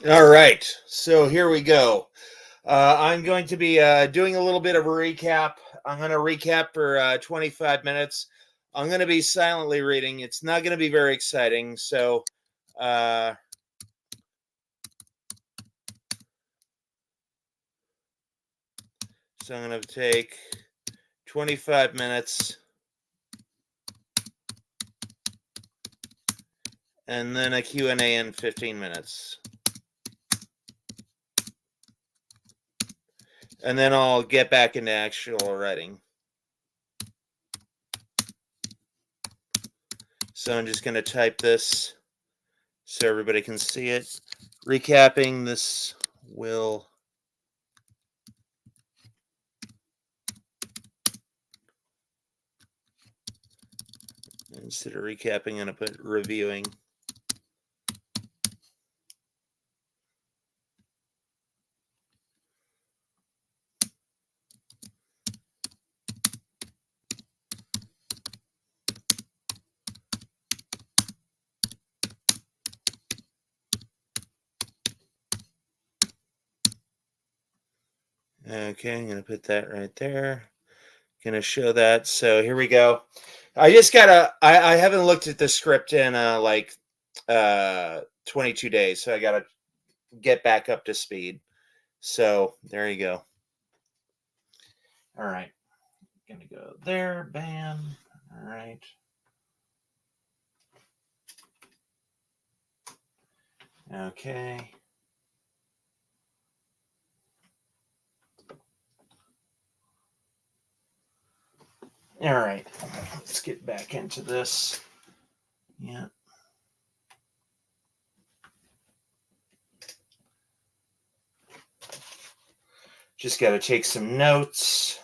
All right, so here we go. I'm going to be doing a little bit of a recap. I'm going to recap for 25 minutes. I'm going to be silently reading. It's not going to be very exciting. Uh, so I'm going to take 25 minutes and then a Q&A in 15 minutes. And then I'll get back into actual writing. So I'm just going to type this so everybody can see it. Recapping, this will instead of recapping, I'm going to put reviewing. Okay, I'm going to put that right there. Going to show that. So here we go. I just gotta. I haven't looked at the script in 22 days, so I gotta get back up to speed. So there you go. All right, gonna go there. Bam. All right. Okay. All right. Let's get back into this. Yeah. Just got to take some notes.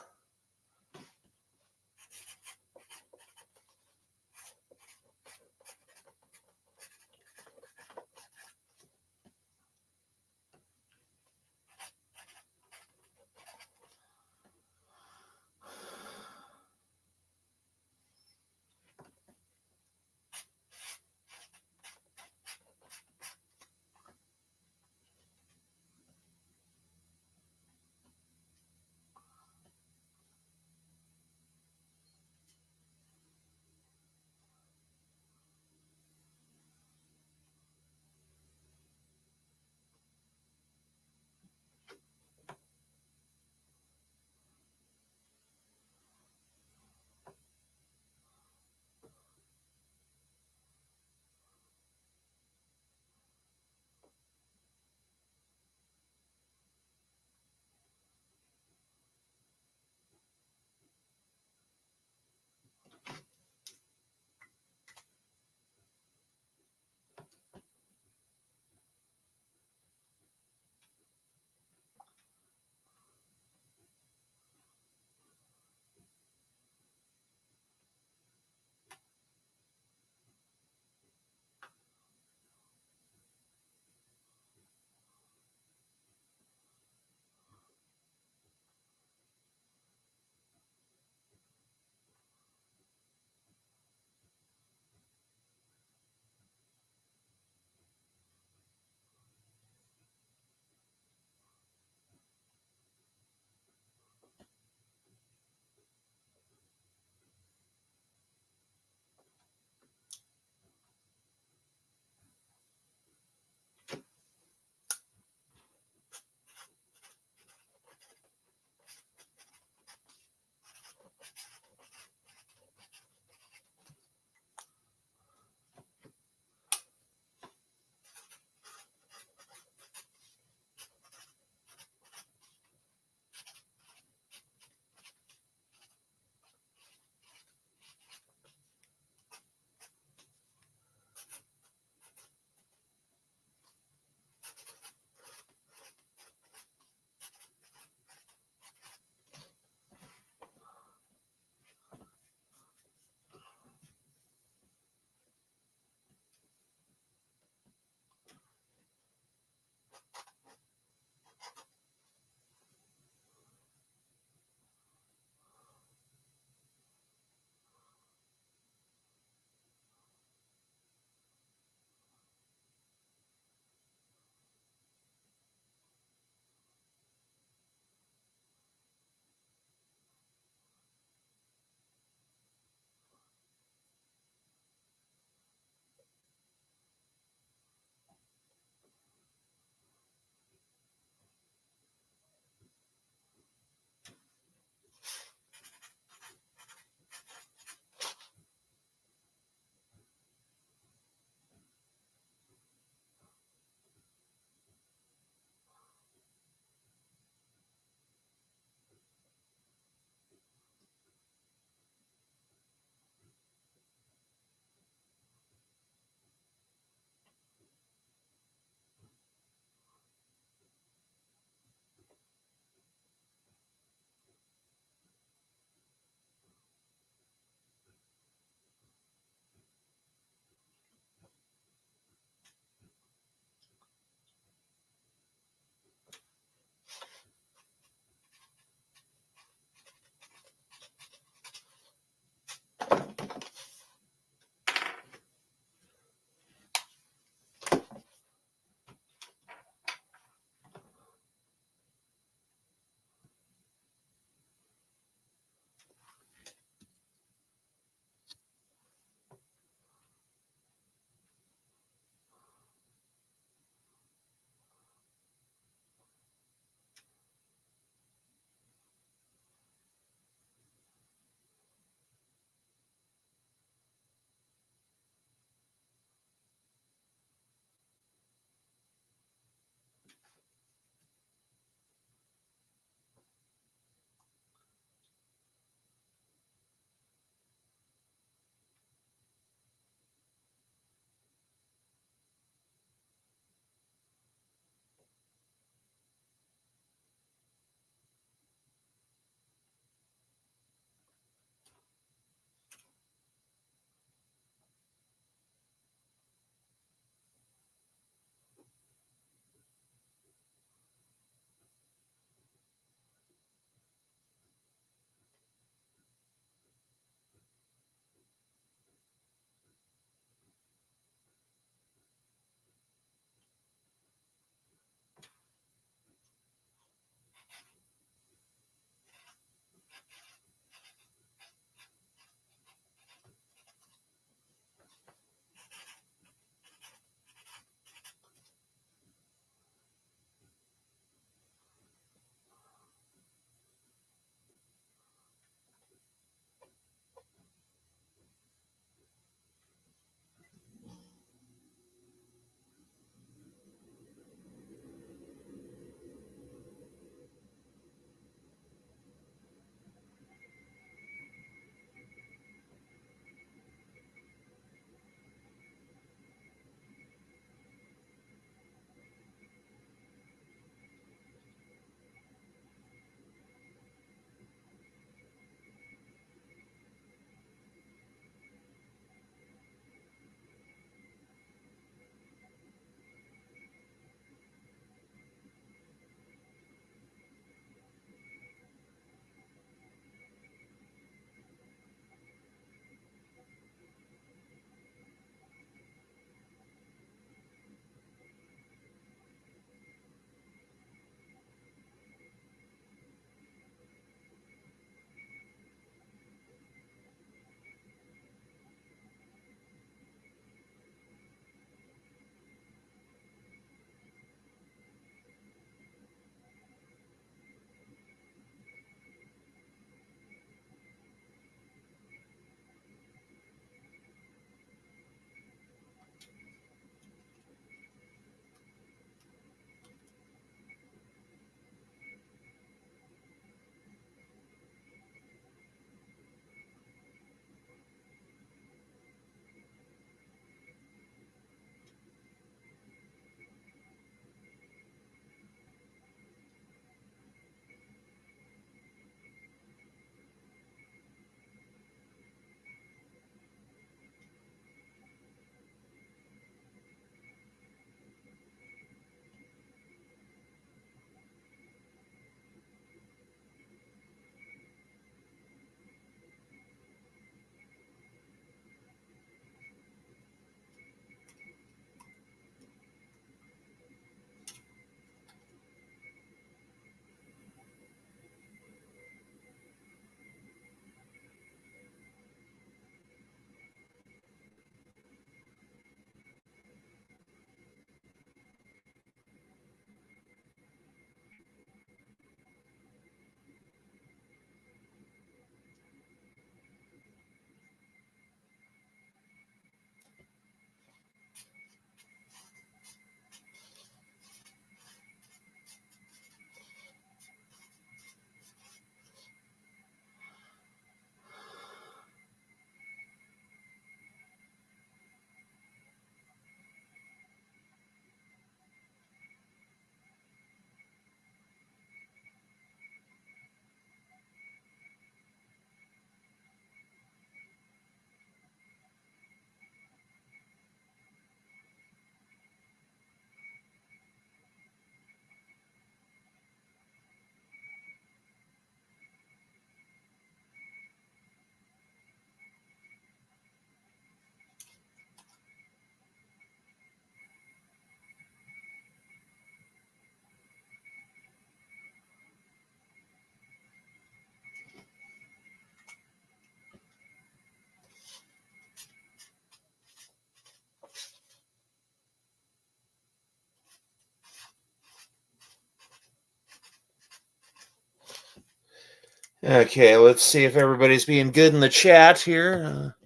Okay, let's see if everybody's being good in the chat here.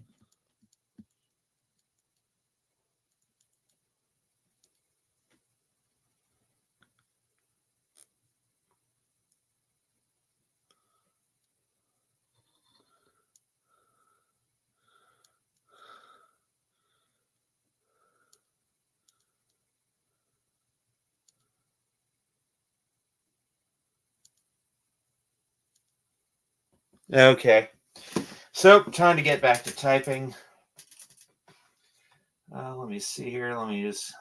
Okay, so time to get back to typing. Let me see here. Let me just.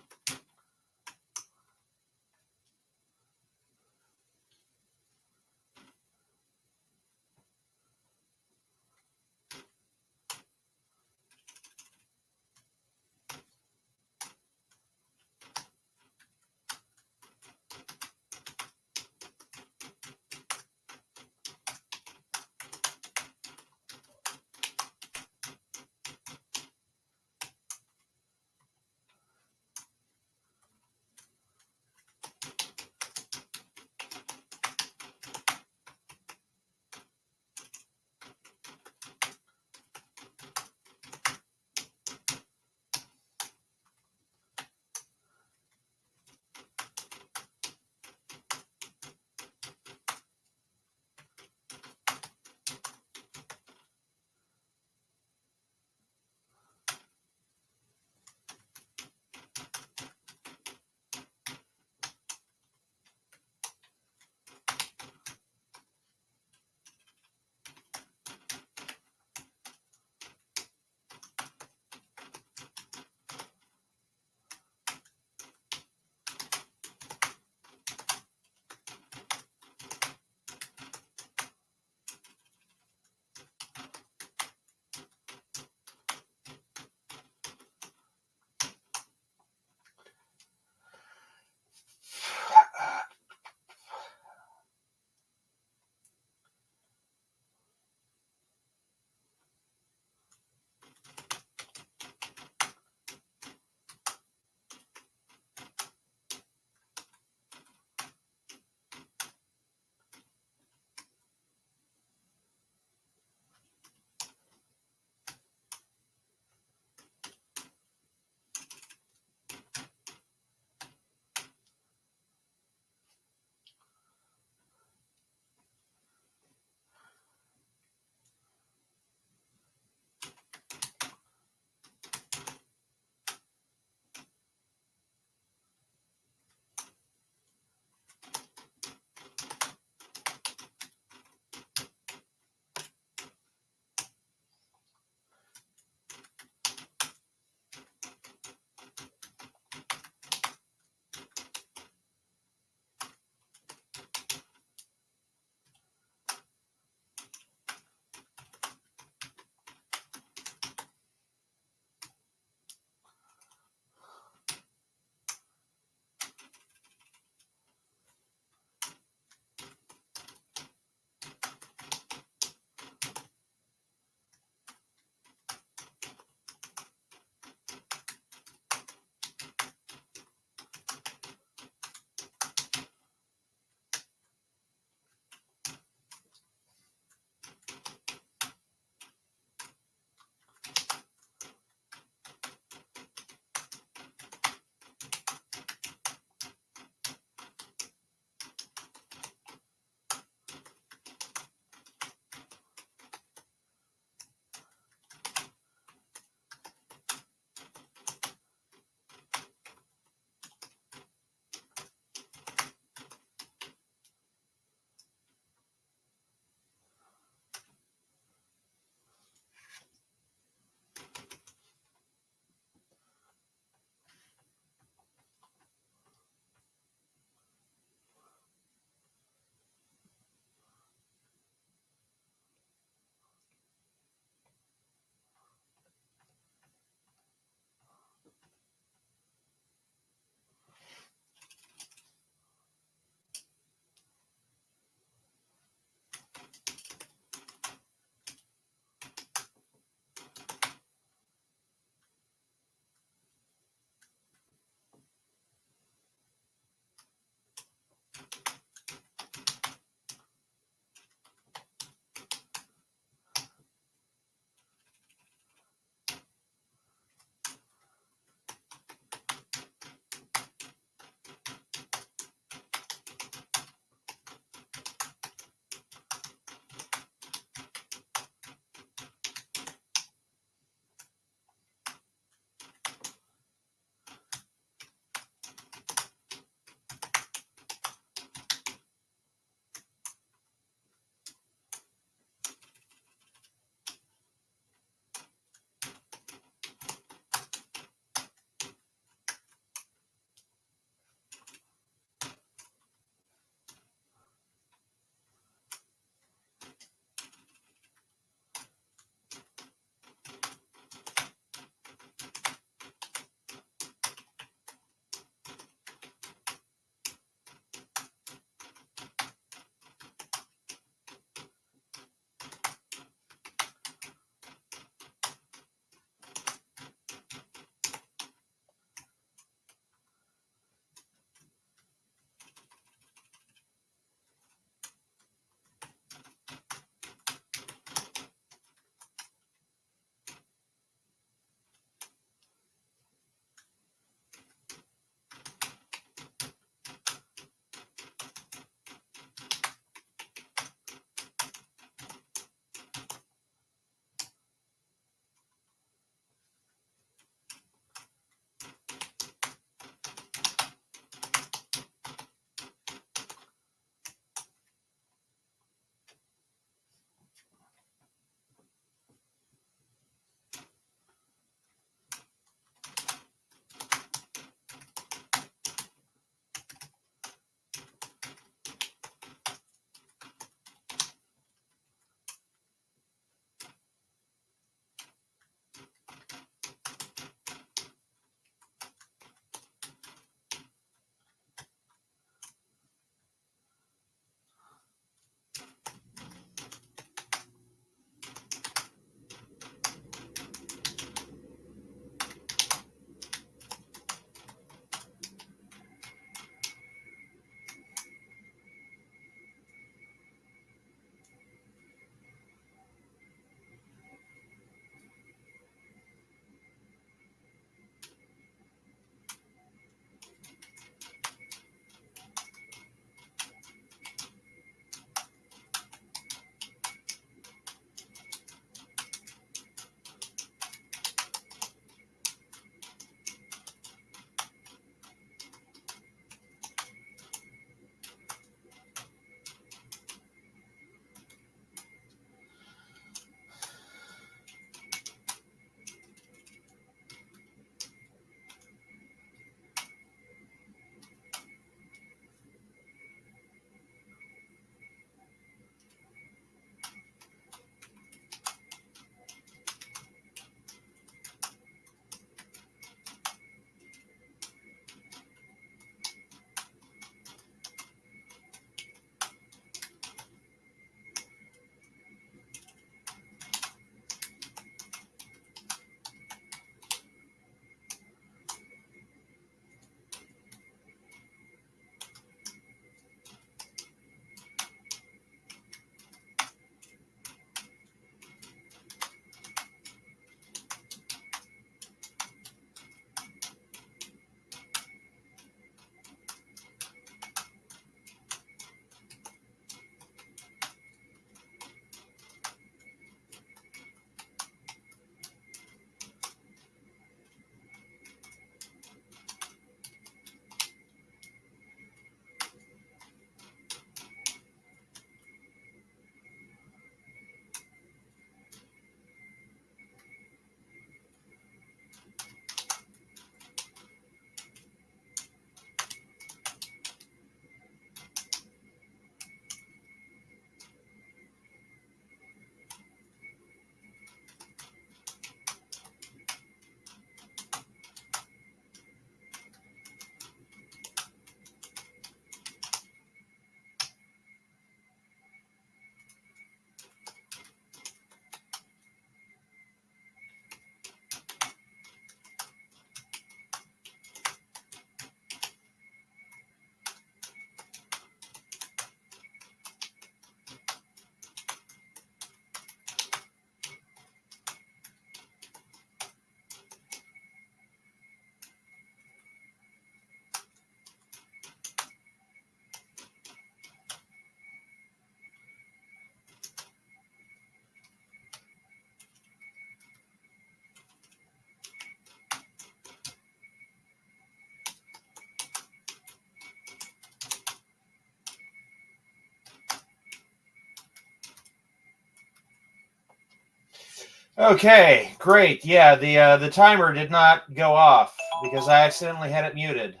Okay, great. Yeah, the timer did not go off because I accidentally had it muted.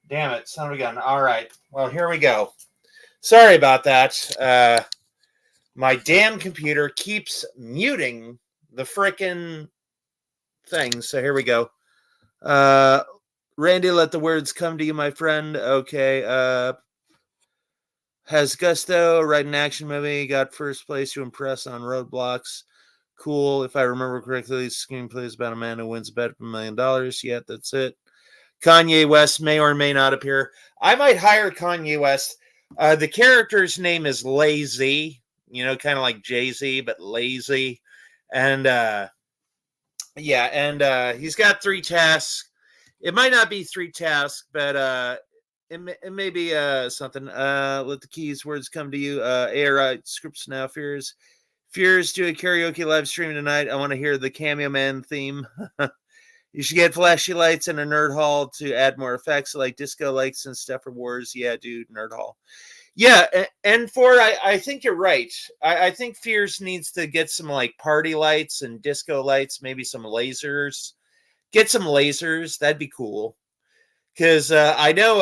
Damn it, son of a gun. All right. Well, here we go. Sorry about that. My damn computer keeps muting the frickin' thing. So here we go. Randy, let the words come to you, my friend. Okay. Has gusto, write an action movie, got first place to impress on Roadblocks. Cool. If I remember correctly, the screenplay is about a man who wins a bet of $1 million. Yeah, that's it. Kanye West may or may not appear. I might hire Kanye West. The character's name is Lazy, kind of like Jay-Z, but lazy. And he's got 3 tasks. It might not be 3 tasks, but it may be something. Let the keys words come to you. ARI scripts now. Fears do a karaoke live stream tonight. I want to hear the Cameo Man theme. You should get flashy lights and a nerd hall to add more effects like disco lights and stuff for wars. Yeah, dude, nerd hall. Yeah, and I think you're right. I think Fears needs to get some like party lights and disco lights, maybe some lasers. Get some lasers. That'd be cool. Because I know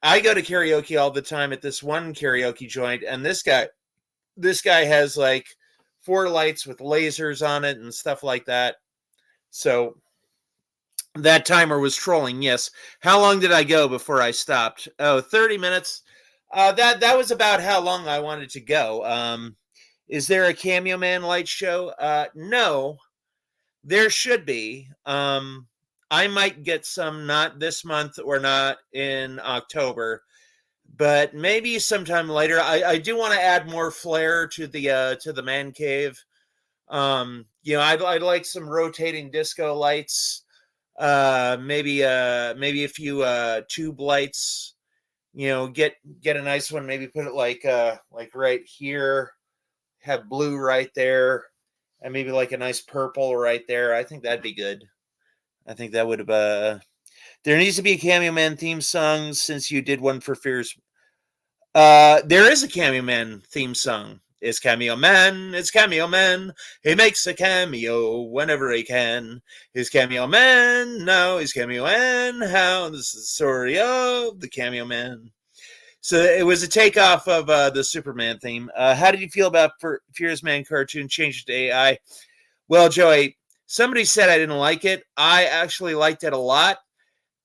I go to karaoke all the time at this one karaoke joint, and this guy has like 4 lights with lasers on it and stuff like that. So that timer was trolling. Yes. How long did I go before I stopped? Oh, 30 minutes. That was about how long I wanted to go. Is there a Cameo Man light show? No, there should be. I might get some, not this month or not in October, but maybe sometime later. I do want to add more flair to the man cave. I'd like some rotating disco lights. Maybe a few tube lights. Get a nice one. Maybe put it like right here. Have blue right there, and maybe like a nice purple right there. I think that'd be good. I think that would have. There needs to be a Cameo Man theme song since you did one for Fears. There is a Cameo Man theme song. It's Cameo Man. It's Cameo Man. He makes a cameo whenever he can. He's Cameo Man. Now he's Cameo Man. How? This is the story of the Cameo Man. So it was a takeoff of the Superman theme. How did you feel about Fears Man cartoon changed to AI? Well, Joey, somebody said I didn't like it. I actually liked it a lot.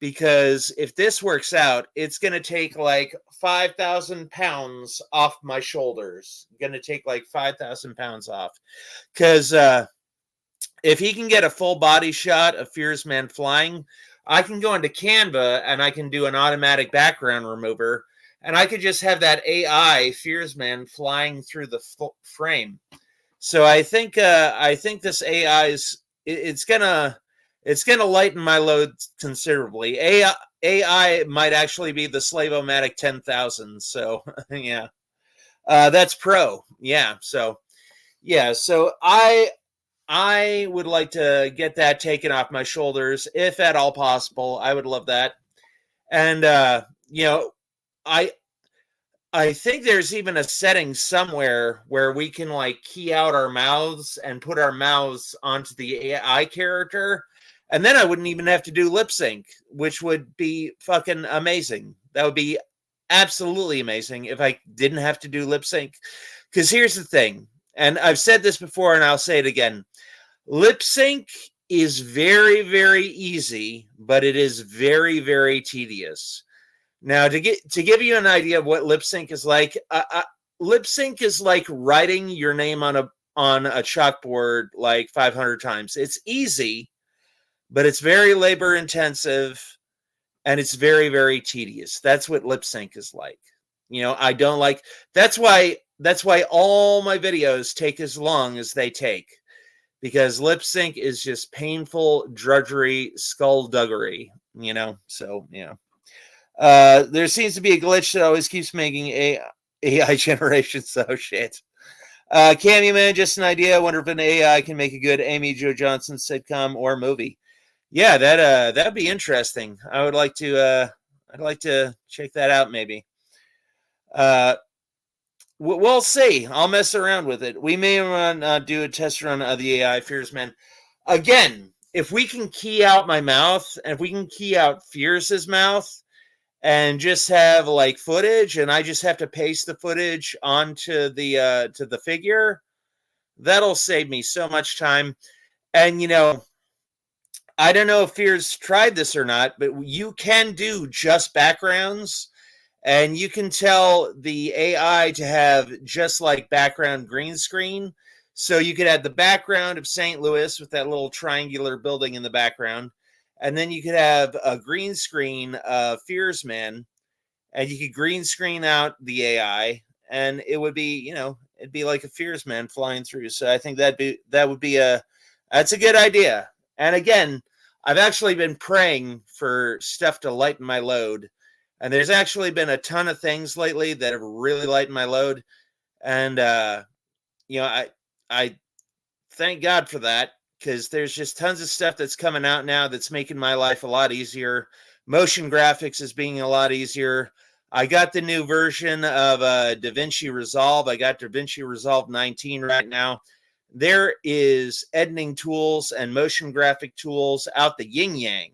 Because if this works out, it's going to take like 5,000 pounds off my shoulders. Going to take like 5,000 pounds off. Because if he can get a full body shot of Fears Man flying, I can go into Canva and I can do an automatic background remover. And I could just have that AI Fears Man flying through the frame. So I think this AI is it's gonna lighten my load considerably. AI might actually be the Slave-O-Matic 10,000. So yeah, that's pro. Yeah. So yeah. So I would like to get that taken off my shoulders, if at all possible. I would love that. And I think there's even a setting somewhere where we can like key out our mouths and put our mouths onto the AI character. And then I wouldn't even have to do lip sync, which would be fucking amazing. That would be absolutely amazing if I didn't have to do lip sync. Because here's the thing, and I've said this before and I'll say it again. Lip sync is very, very easy, but it is very, very tedious. Now, to give you an idea of what lip sync is like, lip sync is like writing your name on a chalkboard like 500 times. It's easy, but it's very labor intensive and it's very, very tedious. That's what lip sync is like. I don't like. That's why all my videos take as long as they take, because lip sync is just painful drudgery, skullduggery. So yeah. There seems to be a glitch that always keeps making AI generations so shit. Cameo Man, just an idea. I wonder if an AI can make a good Amy Jo Johnson sitcom or movie. Yeah, that'd be interesting. I'd like to check that out maybe. We'll see. I'll mess around with it. We may do a test run of the AI Fearsman. Again, if we can key out my mouth, and if we can key out Fierce's mouth, and just have like footage, and I just have to paste the footage onto the to the figure, that'll save me so much time. And I don't know if Fears tried this or not, but you can do just backgrounds, and you can tell the AI to have just like background green screen. So you could have the background of St. Louis with that little triangular building in the background, and then you could have a green screen Fearsman, and you could green screen out the AI, and it would be, it'd be like a Fearsman flying through. So I think that would be that's a good idea. And again, I've actually been praying for stuff to lighten my load, and there's actually been a ton of things lately that have really lightened my load, and I thank God for that, because there's just tons of stuff that's coming out now that's making my life a lot easier. Motion graphics is being a lot easier. I got the new version of DaVinci Resolve. I got DaVinci Resolve 19 right now. There is editing tools and motion graphic tools out the yin yang.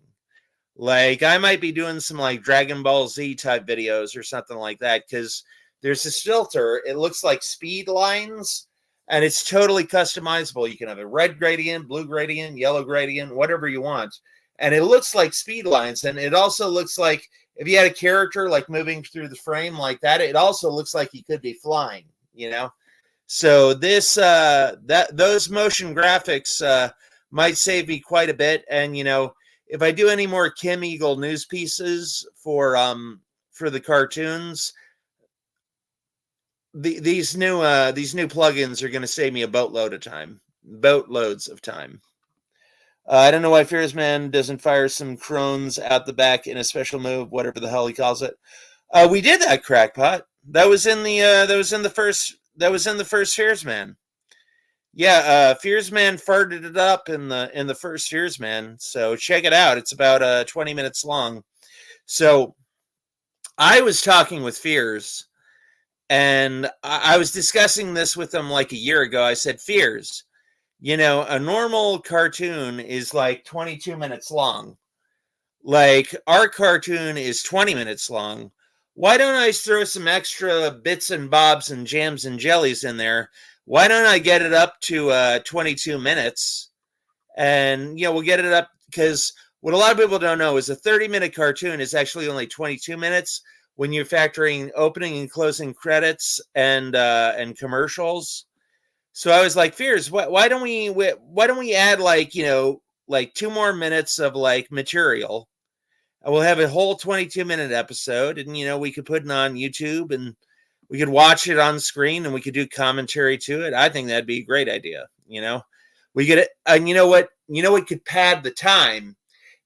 Like, I might be doing some like Dragon Ball Z type videos or something like that, because there's this filter. It looks like speed lines, and it's totally customizable. You can have a red gradient, blue gradient, yellow gradient, whatever you want. And it looks like speed lines. And it also looks like if you had a character like moving through the frame like that, it also looks like he could be flying, So those motion graphics might save me quite a bit. And if I do any more Kim Eagle news pieces for the cartoons, these new plugins are going to save me a boatloads of time. I don't know why Fearsman doesn't fire some crones out the back in a special move, whatever the hell he calls it. We did that, Crackpot. That was in the first Fearsman. Yeah, Fearsman farted it up in the first Fearsman. So check it out. It's about 20 minutes long. So I was talking with Fears, and I was discussing this with him like a year ago. I said, Fears, a normal cartoon is like 22 minutes long. Like, our cartoon is 20 minutes long. Why don't I throw some extra bits and bobs and jams and jellies in there? Why don't I get it up to 22 minutes? And, we'll get it up, because what a lot of people don't know is a 30-minute cartoon is actually only 22 minutes when you're factoring opening and closing credits and commercials. So I was like, Fears, why don't we add like 2 more minutes of like material? And we'll have a whole 22-minute episode, and we could put it on YouTube, and we could watch it on screen, and we could do commentary to it. I think that'd be a great idea. We could, and you know what could pad the time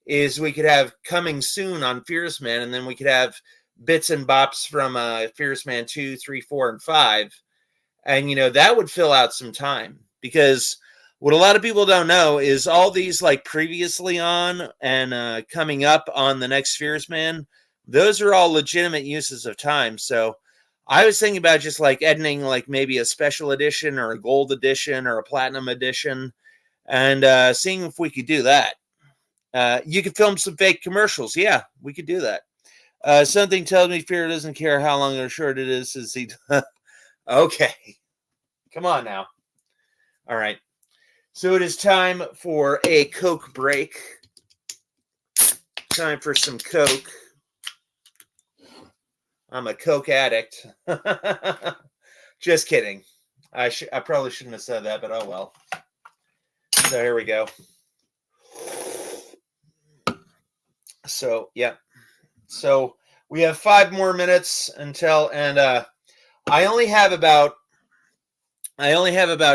is we could have coming soon on Fearsman, and then we could have bits and bops from Fearsman 2, 3, 4, and 5. And, that would fill out some time, because what a lot of people don't know is all these like previously on and coming up on the next Fearsman, those are all legitimate uses of time. So I was thinking about just like editing like maybe a special edition or a gold edition or a platinum edition, and seeing if we could do that. You could film some fake commercials. Yeah, we could do that. Something tells me Fear doesn't care how long or short it is. He okay. Come on now. All right. So it is time for a Coke break. Time for some Coke. I'm a Coke addict. Just kidding. I probably shouldn't have said that, but oh well. So here we go. So, yeah. So we have 5 more minutes until, and I only have about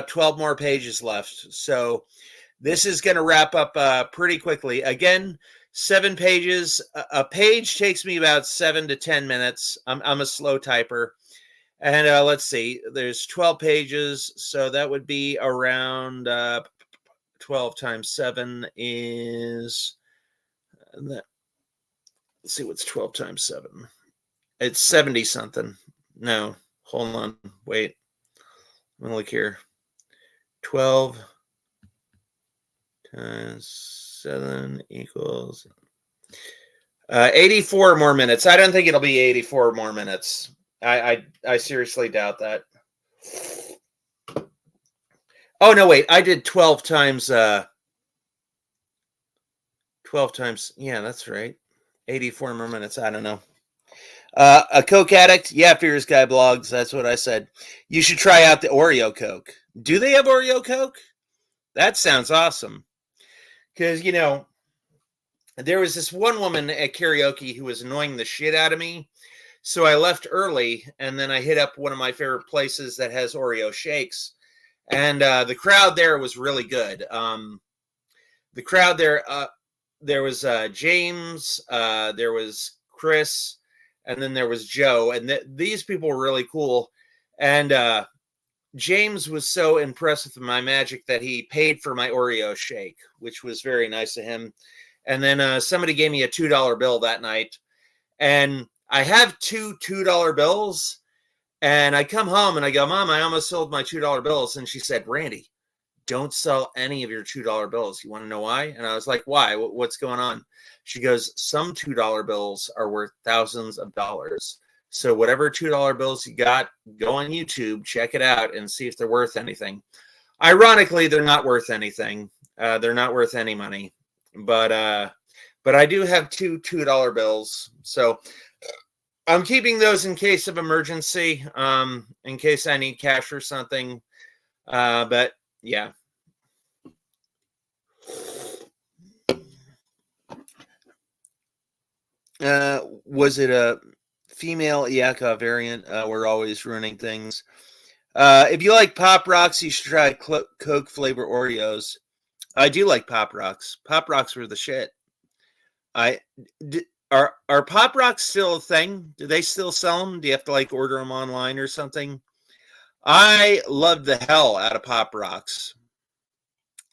12 more pages left. So this is going to wrap up pretty quickly. Again, 7 pages. A page takes me about 7 to 10 minutes. I'm a slow typer. And let's see, there's 12 pages. So that would be around 12 times 7 is that. Let's see what's 12 times 7. It's 70 something. No, Hold on. Wait. I'm going to look here. 12 times 7 equals 84 more minutes. I don't think it'll be 84 more minutes. I seriously doubt that. Oh, no, wait. I did 12 times. 12 times. Yeah, that's right. 84 more minutes. I don't know. A Coke addict? Yeah, Fears Guy blogs. That's what I said. You should try out the Oreo Coke. Do they have Oreo Coke? That sounds awesome. Because, there was this one woman at karaoke who was annoying the shit out of me. So I left early, and then I hit up one of my favorite places that has Oreo shakes. And the crowd there was really good. The crowd there was James, there was Chris, and then there was Joe. And these people were really cool. And James was so impressed with my magic that he paid for my Oreo shake, which was very nice of him. And then somebody gave me a $2 bill that night. And I have two $2 bills. And I come home and I go, Mom, I almost sold my $2 bills. And she said, Randy, don't sell any of your $2 bills. You want to know why? And I was like, why? What's going on? She goes, some $2 bills are worth thousands of dollars. So whatever $2 bills you got, go on YouTube, check it out, and see if they're worth anything. Ironically, they're not worth anything. They're not worth any money. But I do have two $2 bills. So I'm keeping those in case of emergency, in case I need cash or something. But yeah. Was it a female Yakov variant? We're always ruining things. If you like Pop Rocks, you should try Coke flavor Oreos. I do like Pop Rocks. Pop Rocks were the shit. Are Pop Rocks still a thing? Do they still sell them? Do you have to order them online or something? I love the hell out of Pop Rocks.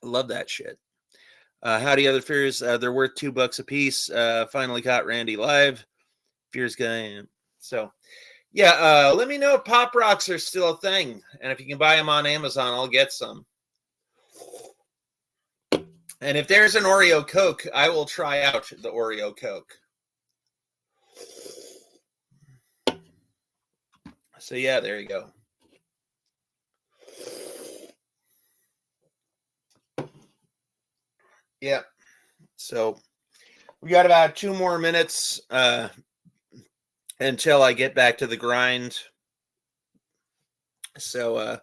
I love that shit. Howdy, other fears. They're worth $2 a piece. Finally caught Randy live. Fears Guy. So, yeah, let me know if Pop Rocks are still a thing. And if you can buy them on Amazon, I'll get some. And if there's an Oreo Coke, I will try out the Oreo Coke. So, yeah, there you go. Yeah. So, we got about 2 more minutes until I get back to the grind. So, I'm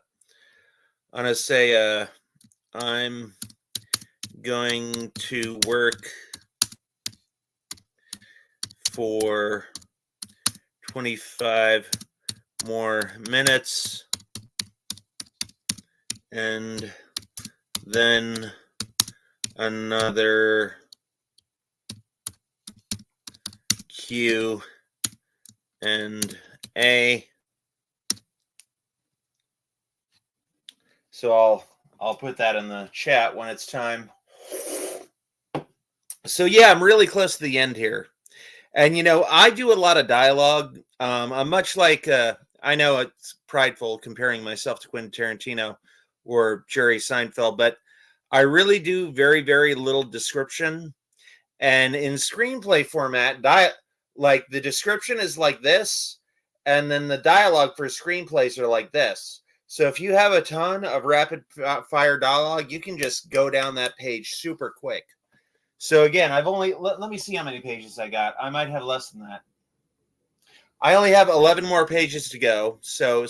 going to say I'm going to work for 25 more minutes and then another Q and A. So I'll put that in the chat when it's time. So yeah, I'm really close to the end here. And I do a lot of dialogue. I'm much like I know it's prideful comparing myself to Quentin Tarantino or Jerry Seinfeld, but I really do very, very little description. And in screenplay format, the description is like this, and then the dialogue for screenplays are like this. So if you have a ton of rapid fire dialogue, you can just go down that page super quick. So again, I've only, let me see how many pages I got. I might have less than that. I only have 11 more pages to go. So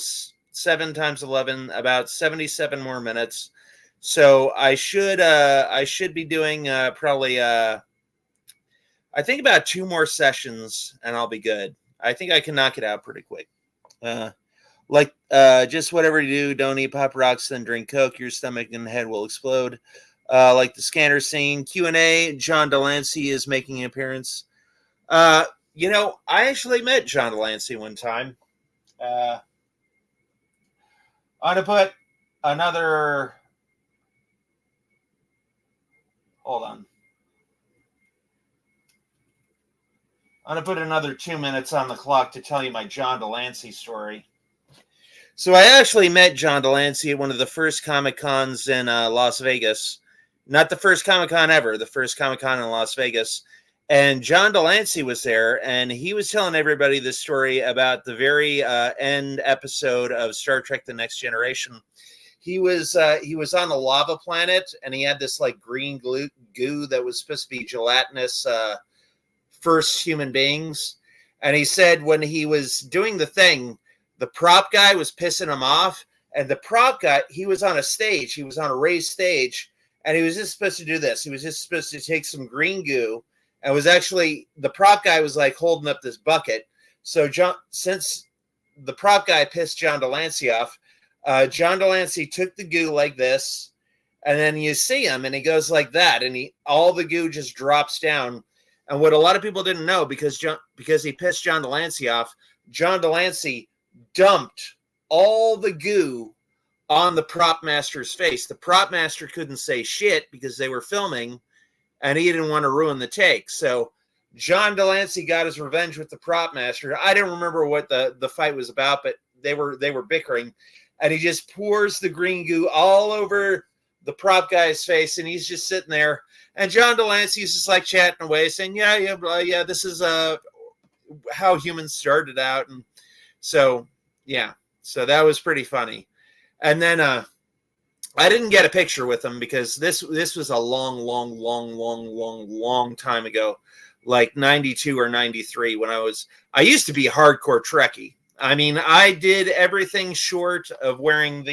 7 times 11, about 77 more minutes. So I should be doing probably I think about 2 more sessions and I'll be good. I think I can knock it out pretty quick. Just whatever you do, don't eat Pop Rocks, then drink Coke. Your stomach and head will explode. Like the scanner scene. Q&A, John Delancey is making an appearance. I actually met John Delancey one time. I'm going to put another... Hold on. I'm going to put another 2 minutes on the clock to tell you my John Delancey story. So I actually met John Delancey at one of the first Comic Cons in Las Vegas. Not the first Comic Con ever, the first Comic Con in Las Vegas. And John Delancey was there, and he was telling everybody the story about the very end episode of Star Trek: The Next Generation. He was on a lava planet, and he had this like green goo that was supposed to be gelatinous first human beings. And he said when he was doing the thing, the prop guy was pissing him off. And the prop guy, he was on a stage, he was on a raised stage, and he was just supposed to do this. He was just supposed to take some green goo, and was actually, the prop guy was like holding up this bucket. So since the prop guy pissed John Delancey off, John Delancey took the goo like this, and then you see him, and he goes like that, and all the goo just drops down. And what a lot of people didn't know, because he pissed John Delancey off, John Delancey dumped all the goo on the prop master's face. The prop master couldn't say shit because they were filming, and he didn't want to ruin the take. So John Delancey got his revenge with the prop master. I don't remember what the fight was about, but they were bickering, and he just pours the green goo all over the prop guy's face, and he's just sitting there. And John Delancey's just like chatting away, saying, yeah, this is how humans started out. And so, yeah, so that was pretty funny. And then I didn't get a picture with him because this was a long time ago, like 92 or 93, when I used to be a hardcore Trekkie. I mean, I did everything short of wearing the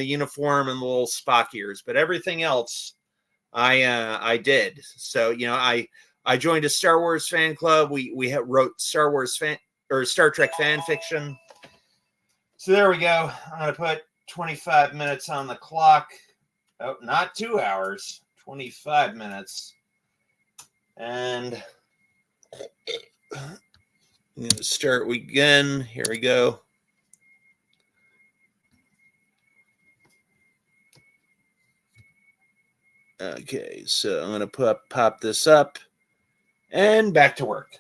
uniform and the little Spock ears, but everything else I did. So, I joined a Star Wars fan club. We wrote Star Trek fan fiction. So there we go. I'm going to put 25 minutes on the clock. Oh, not 2 hours, 25 minutes. And I'm going to start again. Here we go. Okay, so I'm going to pop this up and back to work.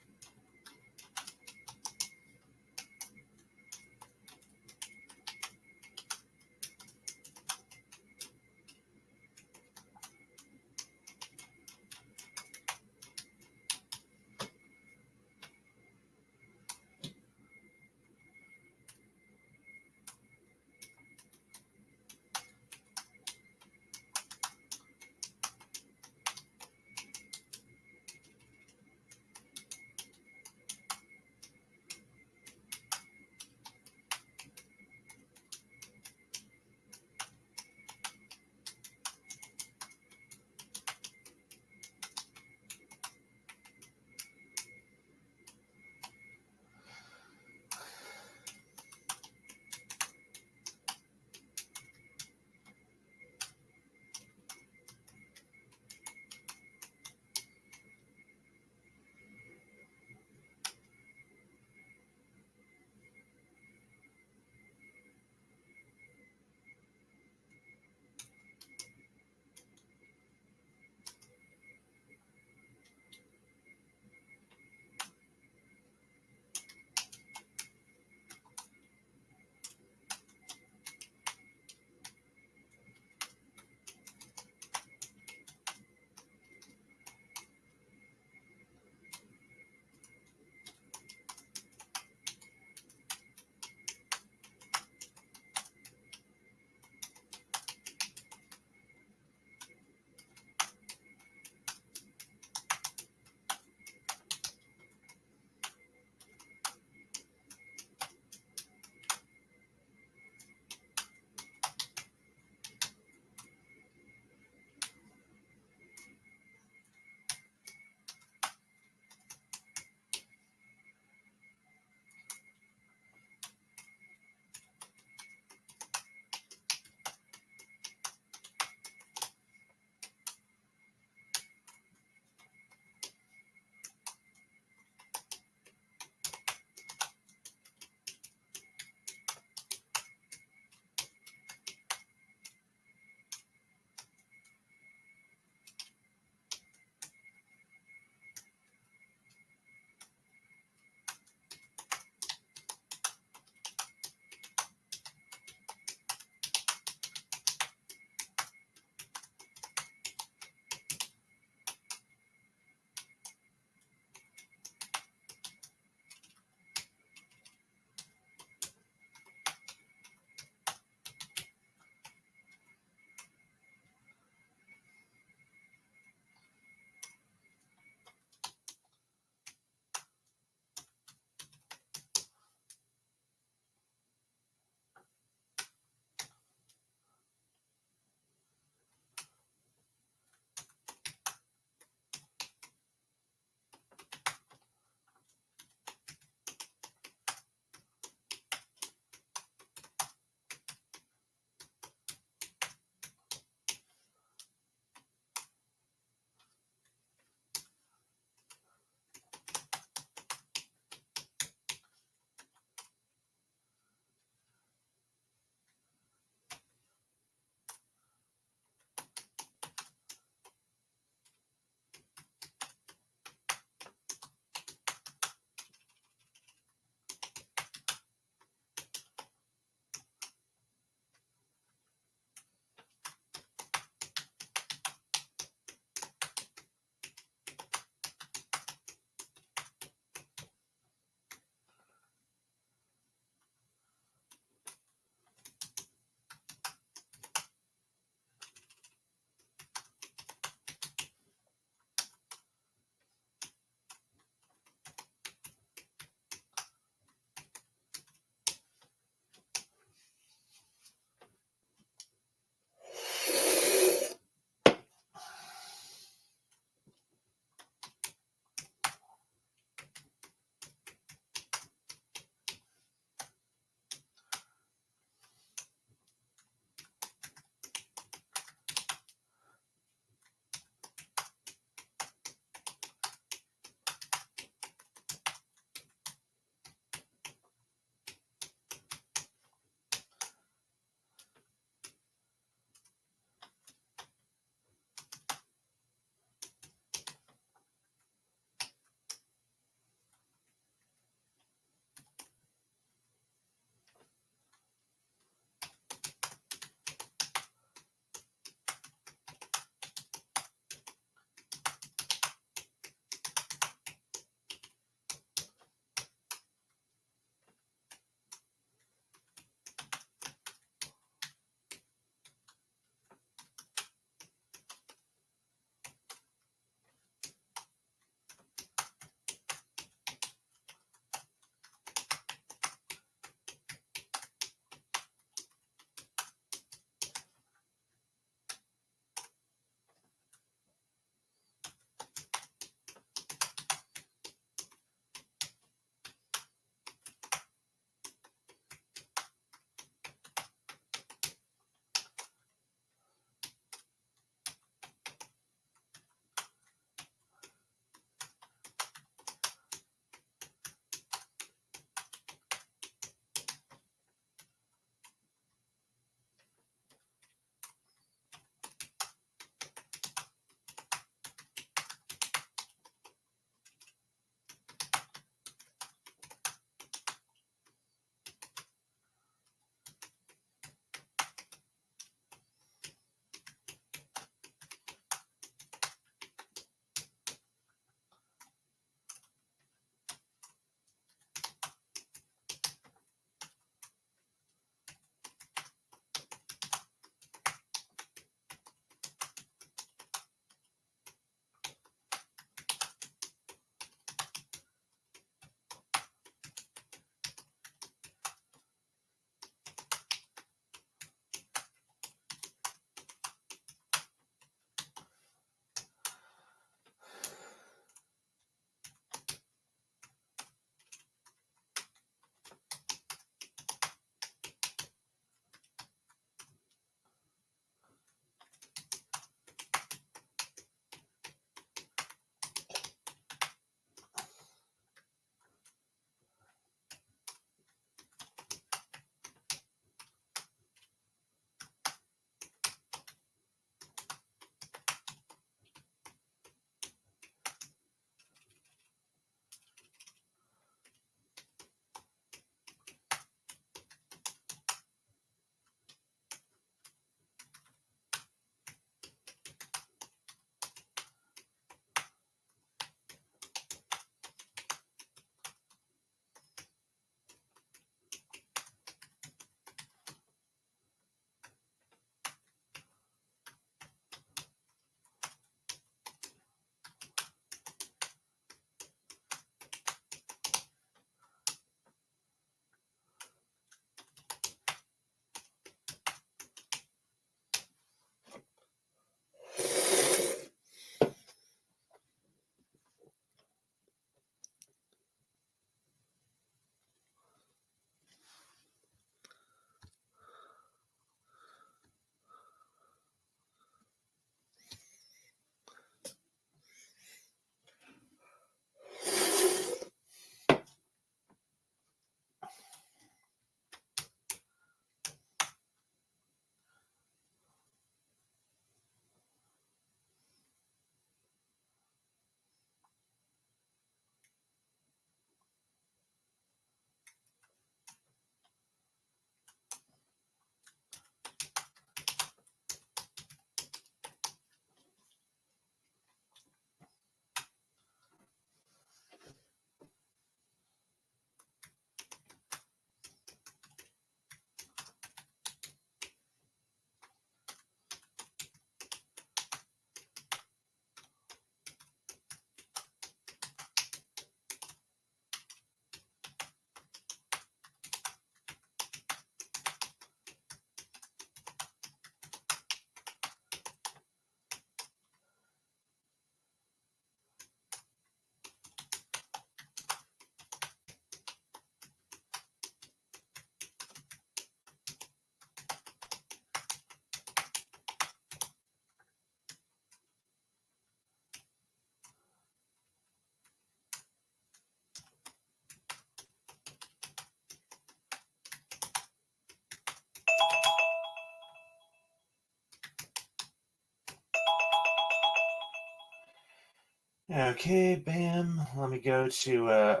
Okay, bam. Let me go to, I'm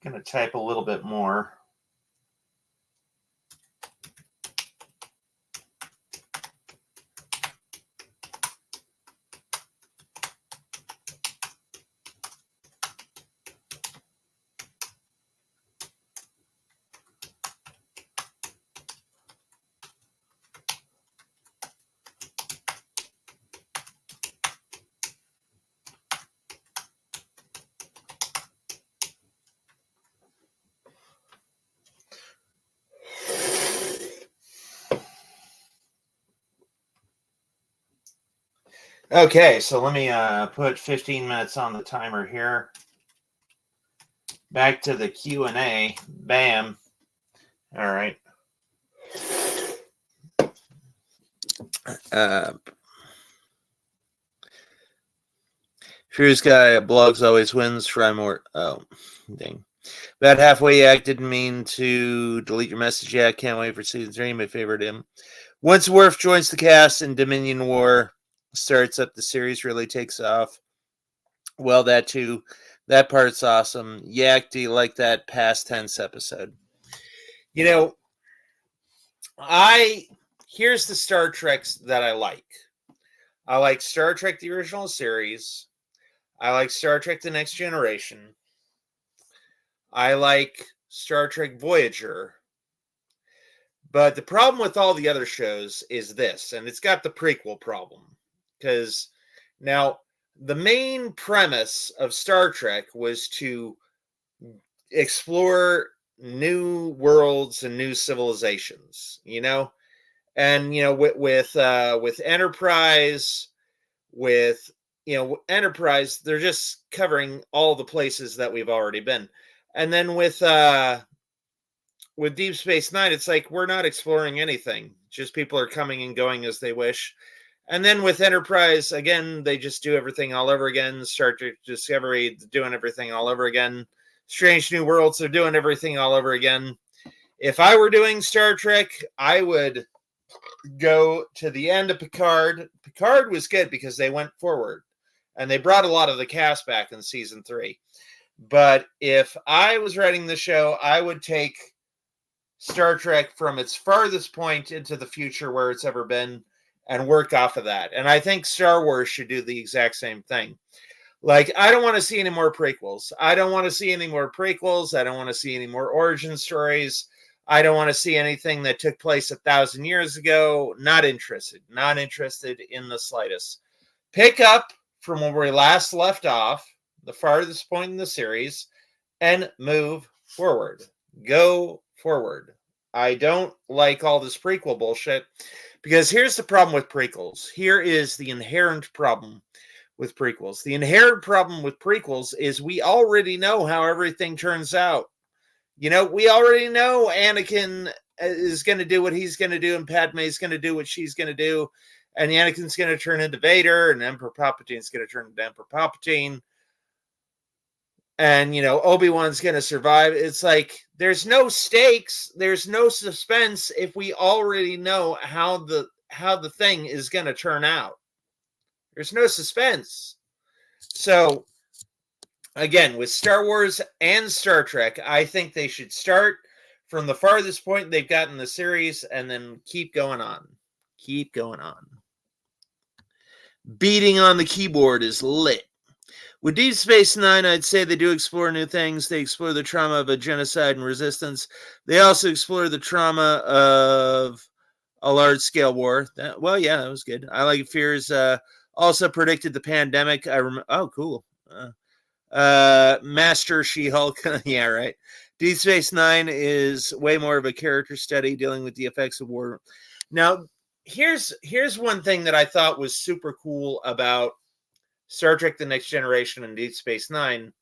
going to type a little bit more. Okay, so let me put 15 minutes on the timer here. Back to the Q&A. Bam. All right. Furious guy blogs always wins. Try more. Oh, dang. About halfway, yeah, I didn't mean to delete your message. Yeah, can't wait for season 3. My favorite him. Once Worf joins the cast and Dominion War starts up, the series really takes off. Well, that too. That part's awesome. Yak, do you like that past tense episode? You know, here's the Star Treks that I like. I like Star Trek the original series. I like Star Trek the Next Generation. I like Star Trek Voyager. But the problem with all the other shows is this, and it's got the prequel problem. Because now the main premise of Star Trek was to explore new worlds and new civilizations, and with Enterprise, with Enterprise, they're just covering all the places that we've already been, and then with Deep Space Nine, it's like we're not exploring anything; just people are coming and going as they wish. And then with Enterprise, again, they just do everything all over again. Star Trek Discovery doing everything all over again. Strange New Worlds, they're doing everything all over again. If I were doing Star Trek, I would go to the end of Picard. Picard was good because they went forward and they brought a lot of the cast back in season 3. But if I was writing the show, I would take Star Trek from its farthest point into the future where it's ever been and work off of that. And I think Star Wars should do the exact same thing. Like, I don't want to see any more prequels. I don't want to see any more prequels. I don't want to see any more origin stories. I don't want to see anything that took place 1,000 years ago. Not interested. Not interested in the slightest. Pick up from where we last left off, the farthest point in the series, and move forward. Go forward. I don't like all this prequel bullshit, because here's the problem with prequels. Here is the inherent problem with prequels. The inherent problem with prequels is we already know how everything turns out. We already know Anakin is going to do what he's going to do, and Padme is going to do what she's going to do, and Anakin's going to turn into Vader, and Emperor Palpatine's going to turn into Emperor Palpatine, and Obi-Wan's going to survive. It's like there's no stakes, there's no suspense if we already know how the thing is going to turn out. There's no suspense. So again, with Star Wars and Star Trek, I think they should start from the farthest point they've gotten the series and then keep going on. Keep going on. Beating on the keyboard is lit. With Deep Space Nine, I'd say they do explore new things. They explore the trauma of a genocide and resistance. They also explore the trauma of a large-scale war. That was good. I like Fears. Also predicted the pandemic. Oh, cool. Master She-Hulk. Yeah, right. Deep Space Nine is way more of a character study dealing with the effects of war. Now, here's one thing that I thought was super cool about Star Trek The Next Generation and Deep Space Nine.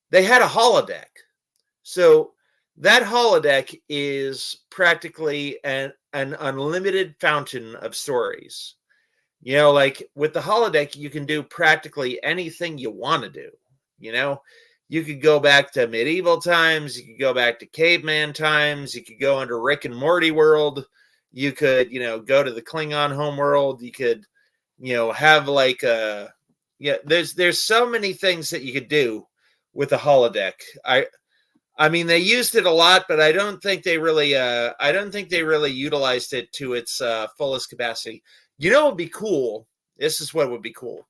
They had a holodeck. So that holodeck is practically an unlimited fountain of stories. Like with the holodeck, you can do practically anything you want to do. You could go back to medieval times. You could go back to caveman times. You could go into Rick and Morty world. You could, go to the Klingon homeworld. You could, have like a Yeah, there's so many things that you could do with the holodeck. I mean, they used it a lot, but I don't think they really utilized it to its fullest capacity. You know what would be cool? This is what would be cool.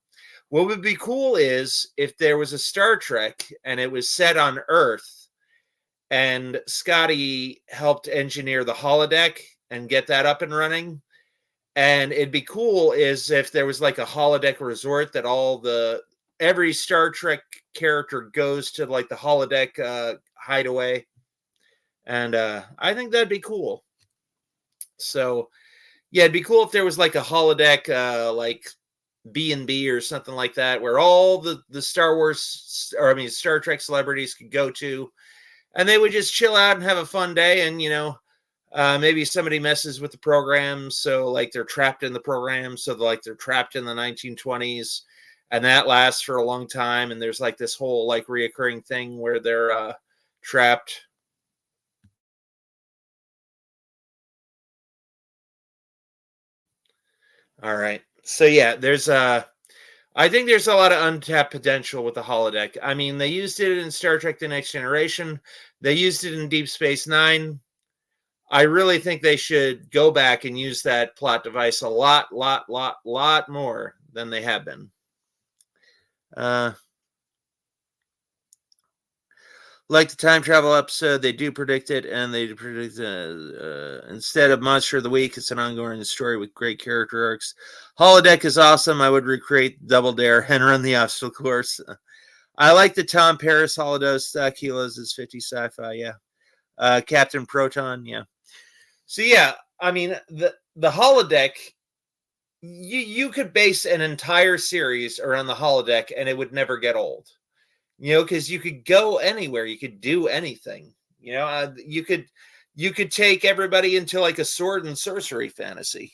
What would be cool is if there was a Star Trek and it was set on Earth, and Scotty helped engineer the holodeck and get that up and running. And it'd be cool is if there was like a holodeck resort that every Star Trek character goes to, like the holodeck hideaway. And I think that'd be cool. So yeah, it'd be cool if there was like a holodeck like B&B or something like that, where all the Star Trek celebrities could go to, and they would just chill out and have a fun day. And maybe somebody messes with the program, so like they're trapped in the program, so they're trapped in the 1920s, and that lasts for a long time. And there's like this whole like reoccurring thing where they're trapped. All right, so yeah, I think there's a lot of untapped potential with the holodeck. I mean, they used it in Star Trek: The Next Generation. They used it in Deep Space Nine. I really think they should go back and use that plot device a lot more than they have been. Like the time travel episode, they do predict it, and they predict instead of Monster of the Week, it's an ongoing story with great character arcs. Holodeck is awesome. I would recreate Double Dare and run the obstacle course. I like the Tom Paris holodos. Kilos is 50 sci-fi, yeah. Captain Proton, yeah. So yeah, I mean the holodeck, you could base an entire series around the holodeck and it would never get old. Because you could go anywhere, you could do anything. You could take everybody into like a sword and sorcery fantasy.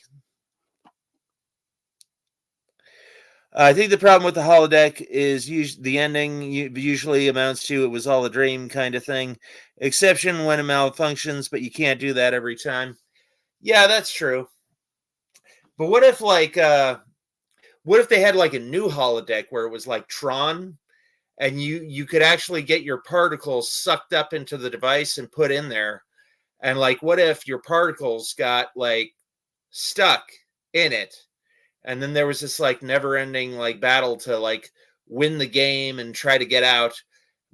I think the problem with the holodeck is the ending usually amounts to it was all a dream kind of thing. Exception when it malfunctions, but you can't do that every time. Yeah, that's true. But what if they had like a new holodeck where it was like Tron, and you could actually get your particles sucked up into the device and put in there? And like, what if your particles got like stuck in it? And then there was this like never ending like battle to like win the game and try to get out,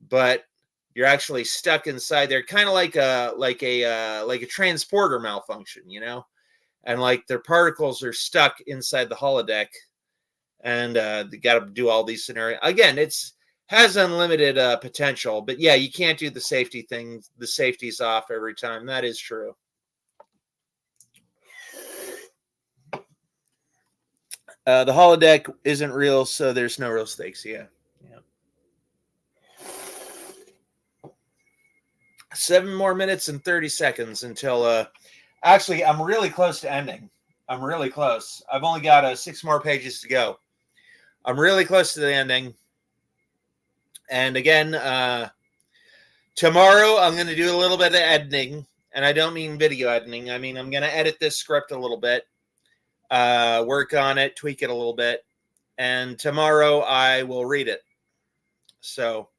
but you're actually stuck inside there, kind of like a transporter malfunction, and like their particles are stuck inside the holodeck, and they got to do all these scenarios again. Has unlimited potential, but yeah, you can't do the safety thing. The safety's off every time. That is true. The holodeck isn't real, so there's no real stakes. Yeah. 7 more minutes and 30 seconds until actually I'm really close to ending. I'm really close. I've only got 6 more pages to go. I'm really close to the ending. And again, tomorrow I'm going to do a little bit of editing, and I don't mean video editing. I mean, I'm going to edit this script a little bit, work on it, tweak it a little bit, and tomorrow I will read it. So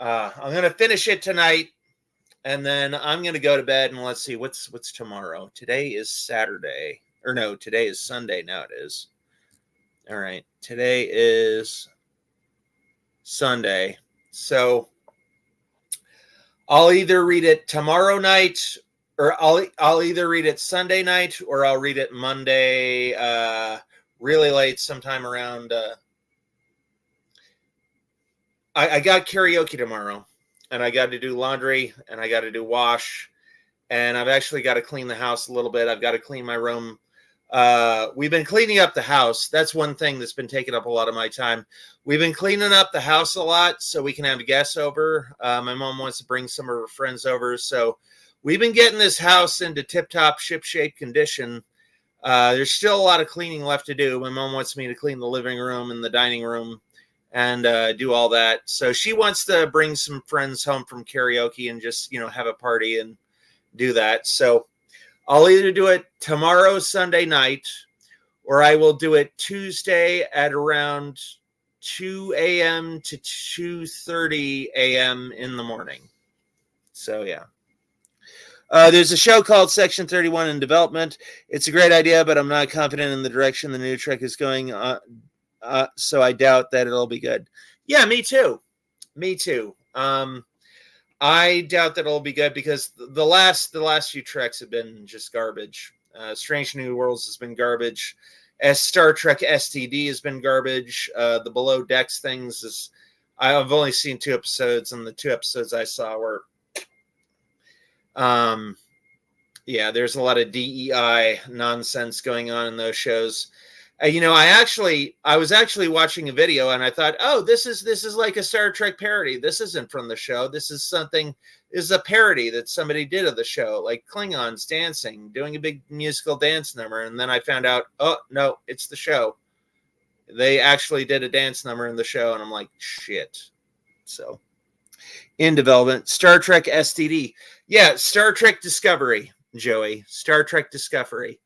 I'm going to finish it tonight, and then I'm going to go to bed. And let's see, what's tomorrow? Today is Saturday. Or no, today is Sunday. Now it is. All right. Today is Sunday. So I'll either read it tomorrow night, or I'll either read it Sunday night, or I'll read it Monday really late, sometime around I got karaoke tomorrow, and I got to do laundry, and I got to do wash, and I've actually got to clean the house a little bit. I've got to clean my room. We've been cleaning up the house. That's one thing that's been taking up a lot of my time. We've been cleaning up the house a lot so we can have guests over. My mom wants to bring some of her friends over. So we've been getting this house into tip-top, ship-shape condition. There's still a lot of cleaning left to do. My mom wants me to clean the living room and the dining room and do all that. So she wants to bring some friends home from karaoke and just, have a party and do that. So I'll either do it tomorrow, Sunday night, or I will do it Tuesday at around 2 a.m. to 2:30 a.m. in the morning. So, yeah. There's a show called Section 31 in development. It's a great idea, but I'm not confident in the direction the new Trek is going, so I doubt that it'll be good. Yeah, me too. Me too. I doubt that it'll be good because the last few Treks have been just garbage. Strange New Worlds has been garbage. Star Trek STD has been garbage. The Below Decks things is I've only seen 2 episodes, and the 2 episodes I saw were yeah, there's a lot of DEI nonsense going on in those shows. I was actually watching a video and I thought, oh, this is like a Star Trek parody. This isn't from the show. This is a parody that somebody did of the show, like Klingons dancing, doing a big musical dance number. And then I found out, oh no, it's the show. They actually did a dance number in the show, and I'm like, shit. So, in development, Star Trek STD. Yeah, Star Trek Discovery, Joey. Star Trek Discovery.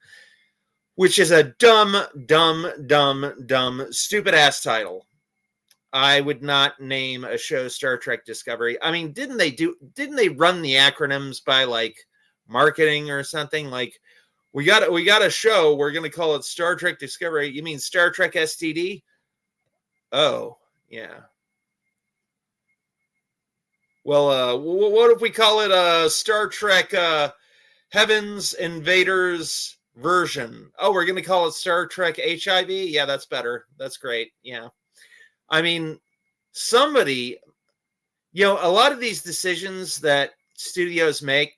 Which is a dumb, stupid ass title. I would not name a show Star Trek Discovery. I mean, didn't they run the acronyms by like marketing or something? Like, we got a show, we're gonna call it Star Trek Discovery. You mean Star Trek STD? Oh, yeah. Well, what if we call it Star Trek Heavens Invaders version? Oh, we're going to call it Star Trek HIV? Yeah, that's better. That's great. Yeah. I mean, somebody, a lot of these decisions that studios make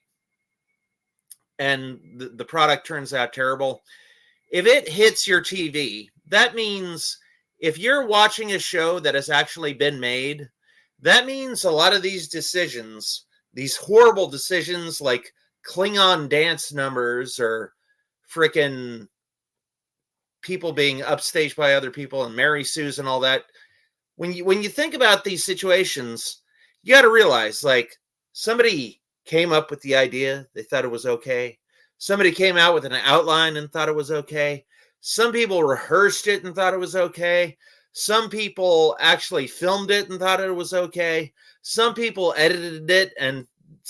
and the product turns out terrible, if it hits your TV, that means if you're watching a show that has actually been made, that means a lot of these decisions, these horrible decisions like Klingon dance numbers or freaking people being upstaged by other people and Mary Sue's and all that. When you think about these situations, you got to realize, like, somebody came up with the idea. They thought it was okay. Somebody came out with an outline and thought it was okay. Some people rehearsed it and thought it was okay. Some people actually filmed it and thought it was okay. Some people edited it and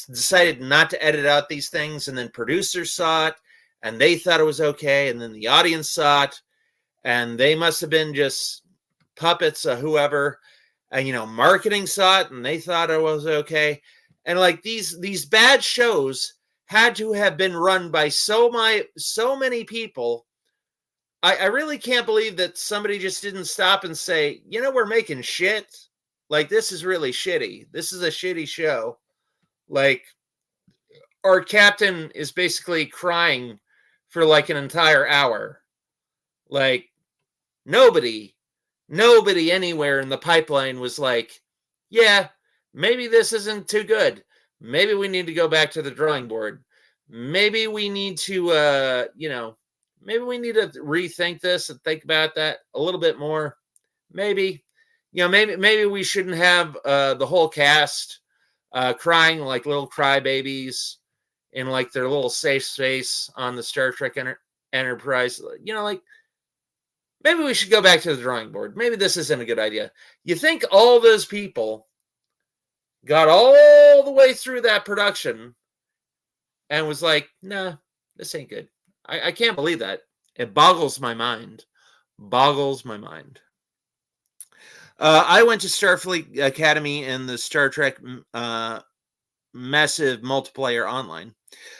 decided not to edit out these things. And then producers saw it and they thought it was okay. And then the audience saw it and they must have been just puppets of whoever. And, marketing saw it and they thought it was okay. And like these bad shows had to have been run by so many people. I really can't believe that somebody just didn't stop and say, we're making shit. Like, this is really shitty. This is a shitty show. Like, our captain is basically crying for like an entire hour. Like, nobody anywhere in the pipeline was like, yeah, maybe this isn't too good. Maybe we need to go back to the drawing board. Maybe we need to, maybe we need to rethink this and think about that a little bit more. Maybe, maybe we shouldn't have the whole cast crying like little crybabies in like their little safe space on the Star Trek Enterprise. Like, maybe we should go back to the drawing board. Maybe this isn't a good idea. You think all those people got all the way through that production and was like, nah, this ain't good. I can't believe that. It boggles my mind. I went to Starfleet Academy and the Star Trek massive multiplayer online.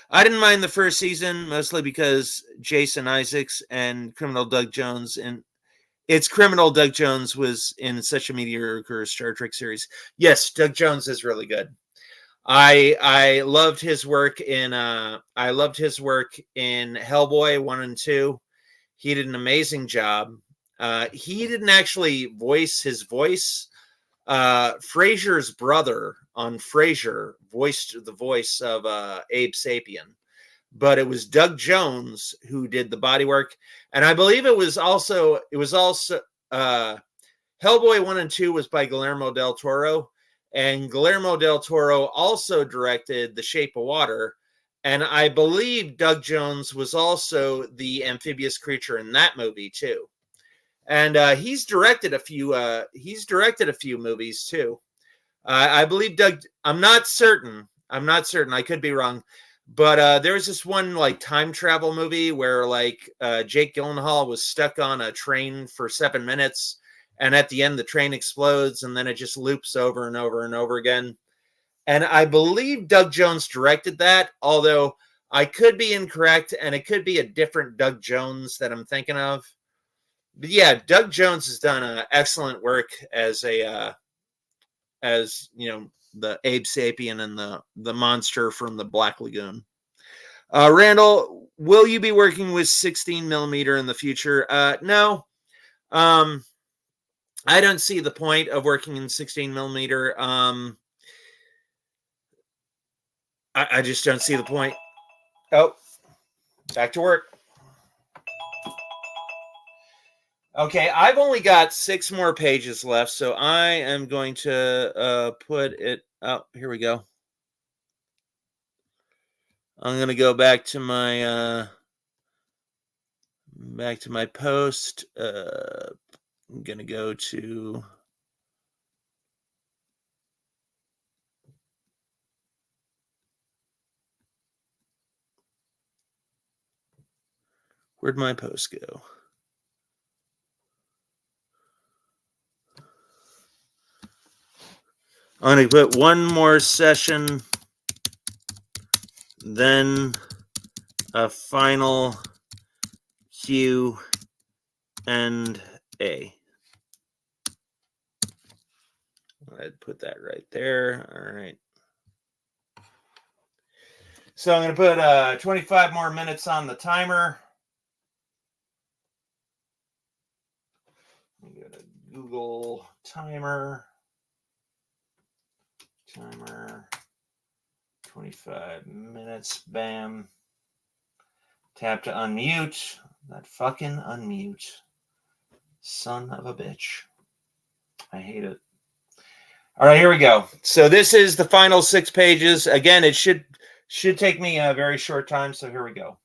I didn't mind the first season, mostly because Jason Isaacs and Criminal Doug Jones, and Criminal Doug Jones was in such a mediocre Star Trek series. Yes, Doug Jones is really good. I loved his work in Hellboy 1 and 2. He did an amazing job. He didn't actually voice his voice. Frasier's brother on Frasier voiced the voice of Abe Sapien, but it was Doug Jones who did the body work. And I believe it was also Hellboy 1 and 2 was by Guillermo del Toro. And Guillermo del Toro also directed The Shape of Water. And I believe Doug Jones was also the amphibious creature in that movie, too. and he's directed a few. He's directed a few movies too. I believe Doug. I'm not certain. I could be wrong. But there was this one like time travel movie where like Jake Gyllenhaal was stuck on a train for 7 minutes, and at the end the train explodes, and then it just loops over and over and over again. And I believe Doug Jones directed that, although I could be incorrect, and it could be a different Doug Jones that I'm thinking of. But yeah, Doug Jones has done excellent work as the Abe Sapien and the monster from the Black Lagoon. Randall, will you be working with 16 millimeter in the future? No. I don't see the point of working in 16 millimeter. I just don't see the point. Oh, back to work. Okay, I've only got 6 more pages left, so I am going to put it up. Here we go. I'm going to go back to my post. I'm going to go to where'd my post go? I'm going to put one more session, then a final Q and A. I'd put that right there. All right. So I'm going to put 25 more minutes on the timer. I'm going to Google timer. 25 minutes. Bam. Tap to unmute. That fucking unmute. Son of a bitch. I hate it. All right, here we go. So this is the final 6 pages. Again, it should take me a very short time. So here we go.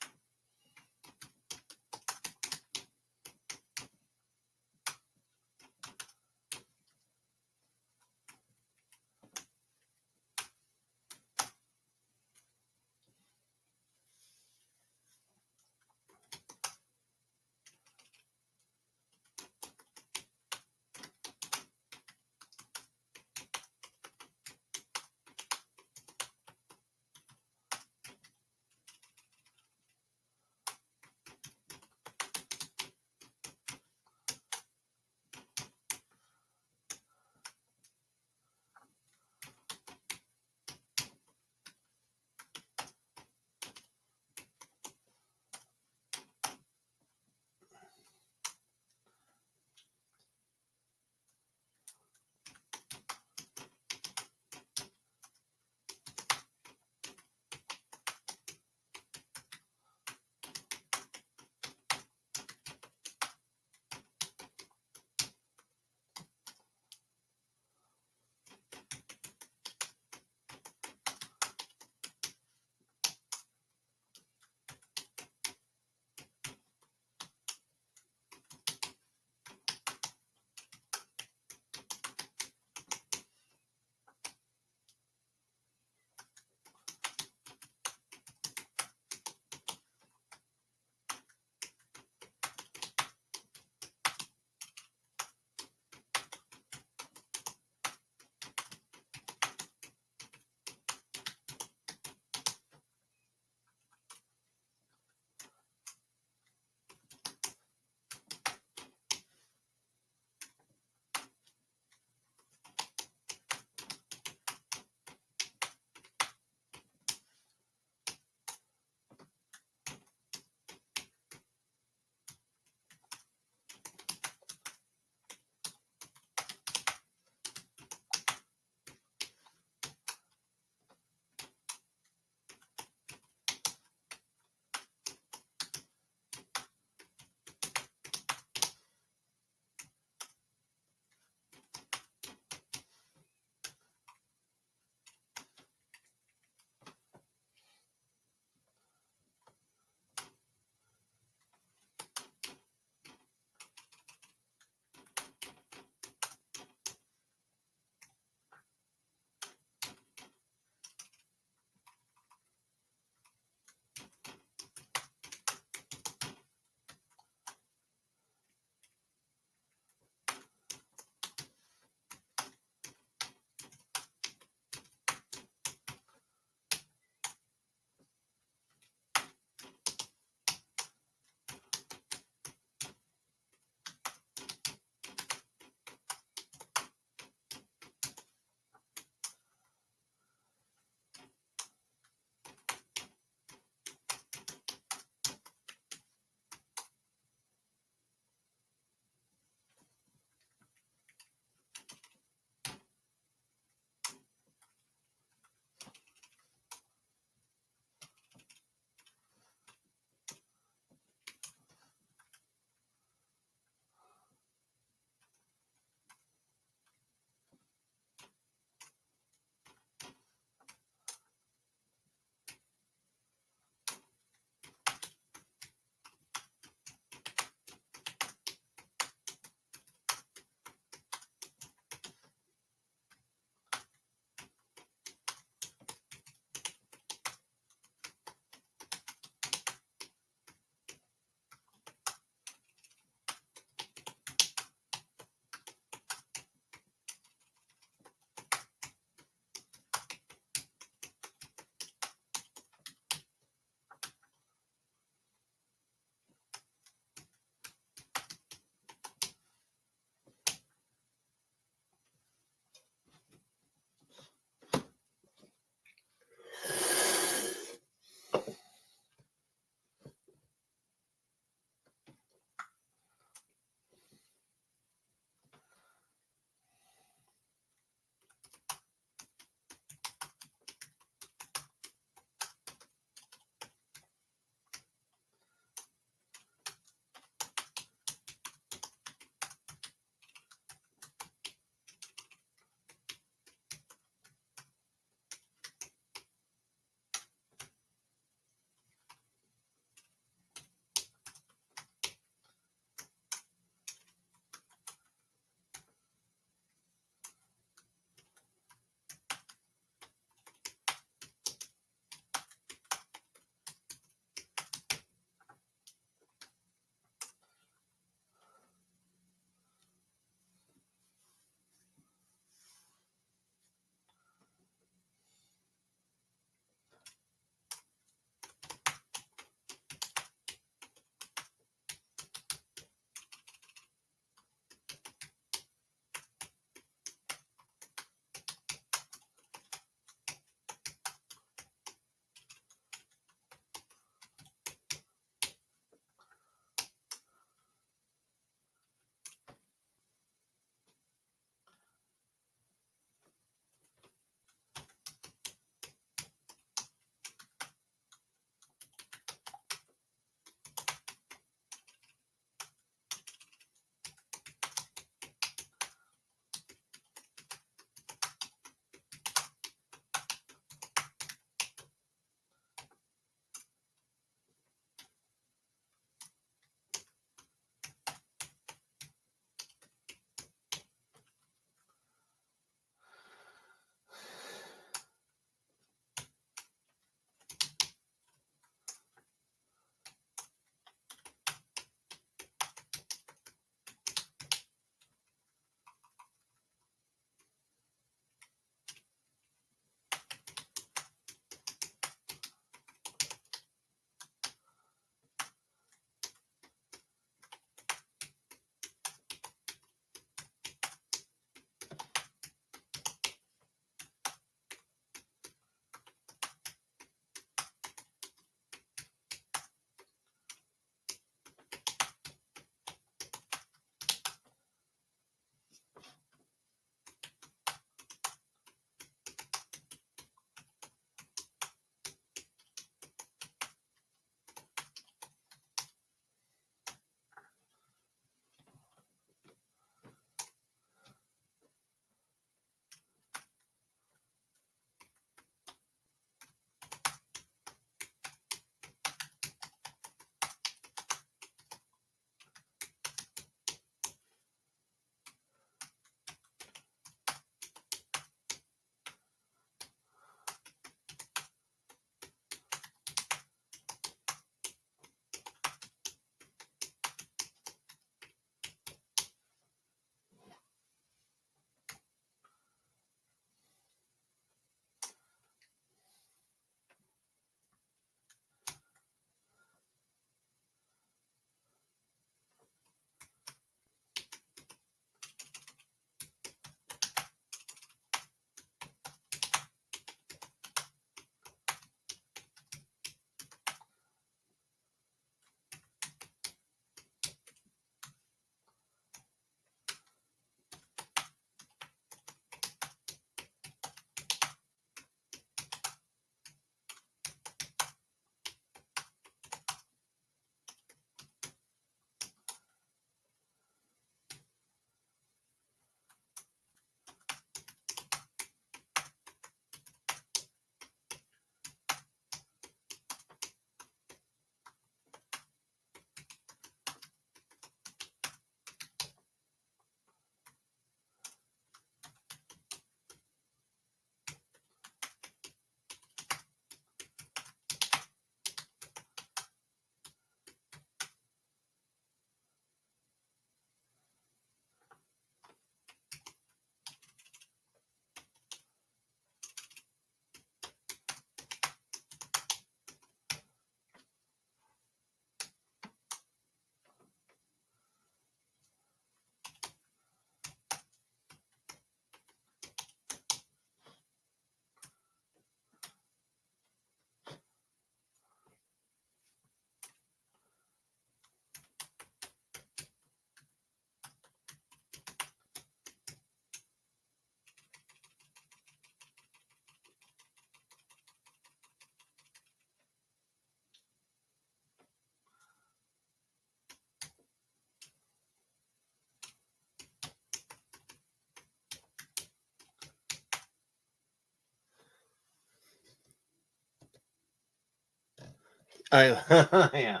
Yeah.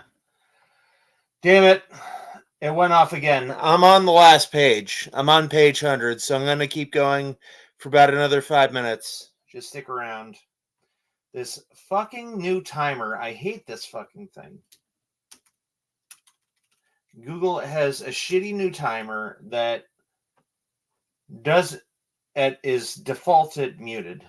Damn it. It went off again. I'm on the last page. I'm on page 100, so I'm going to keep going for about another 5 minutes. Just stick around. This fucking new timer. I hate this fucking thing. Google has a shitty new timer that is defaulted muted.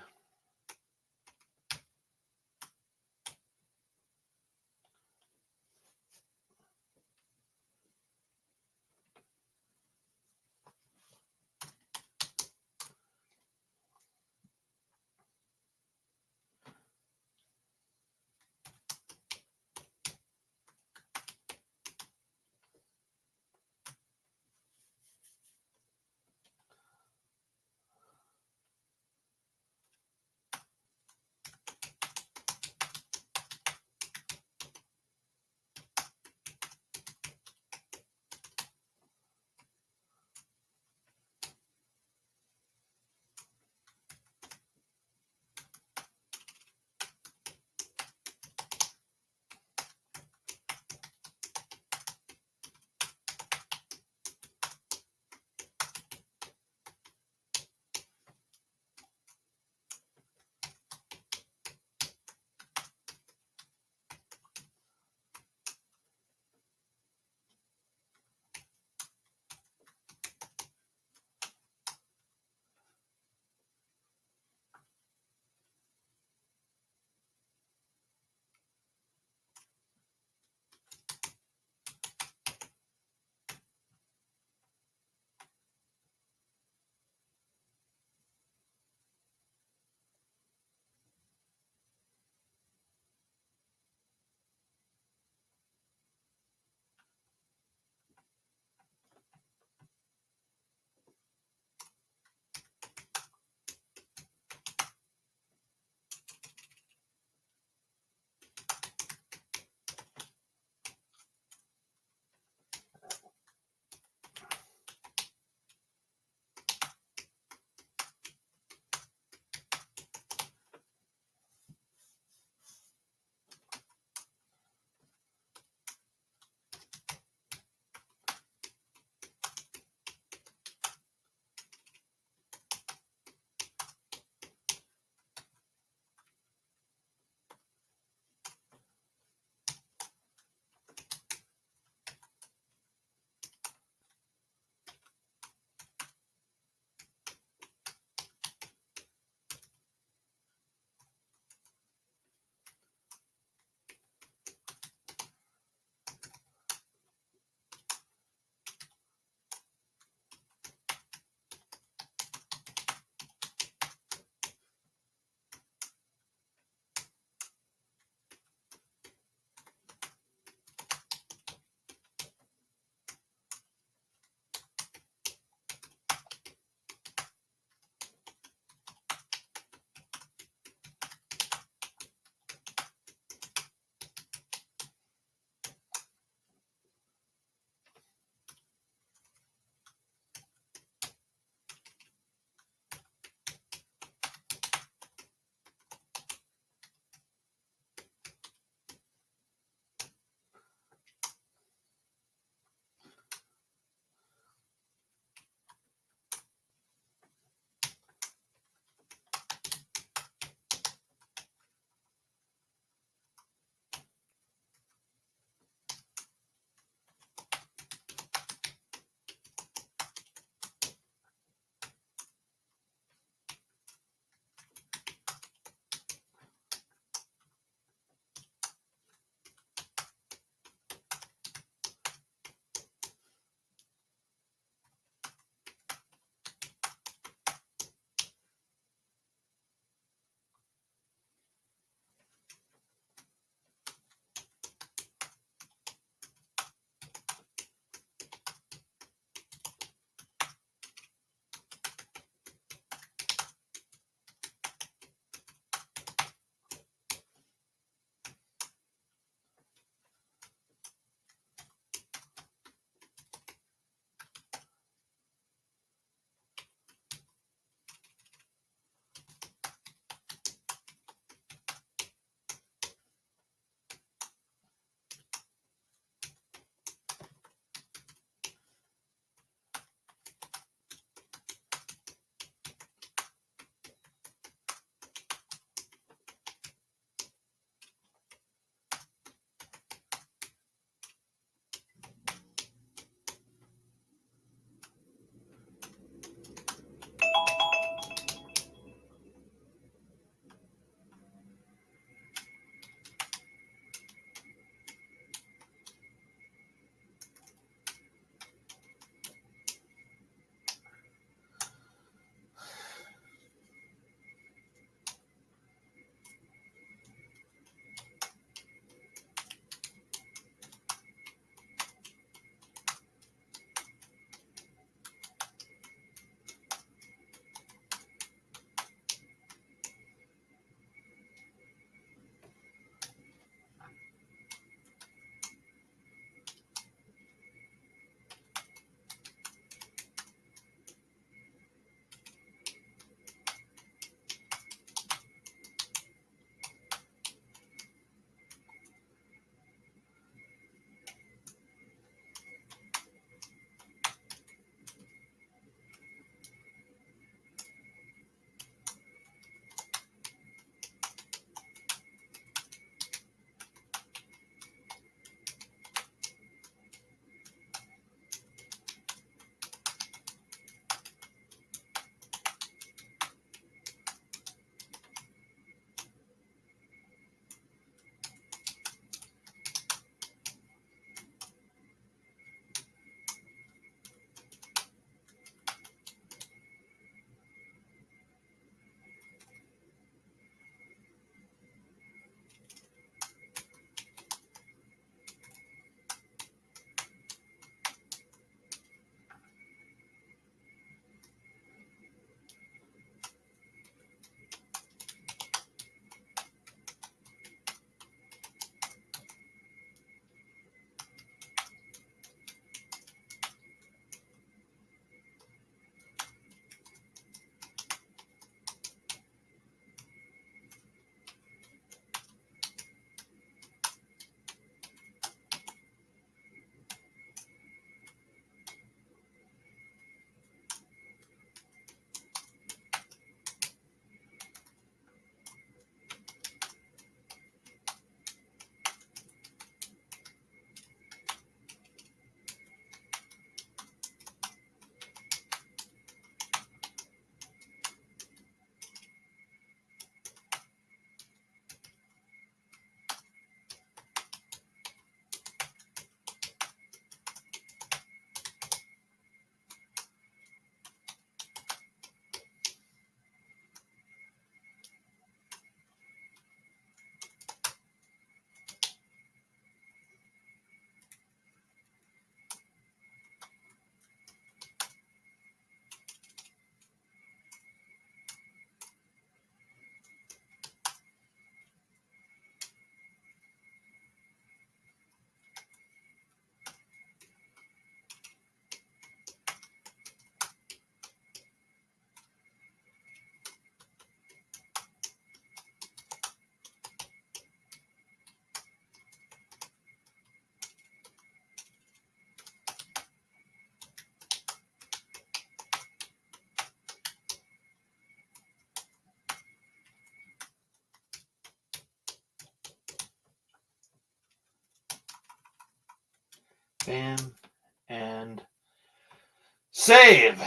Bam. And save.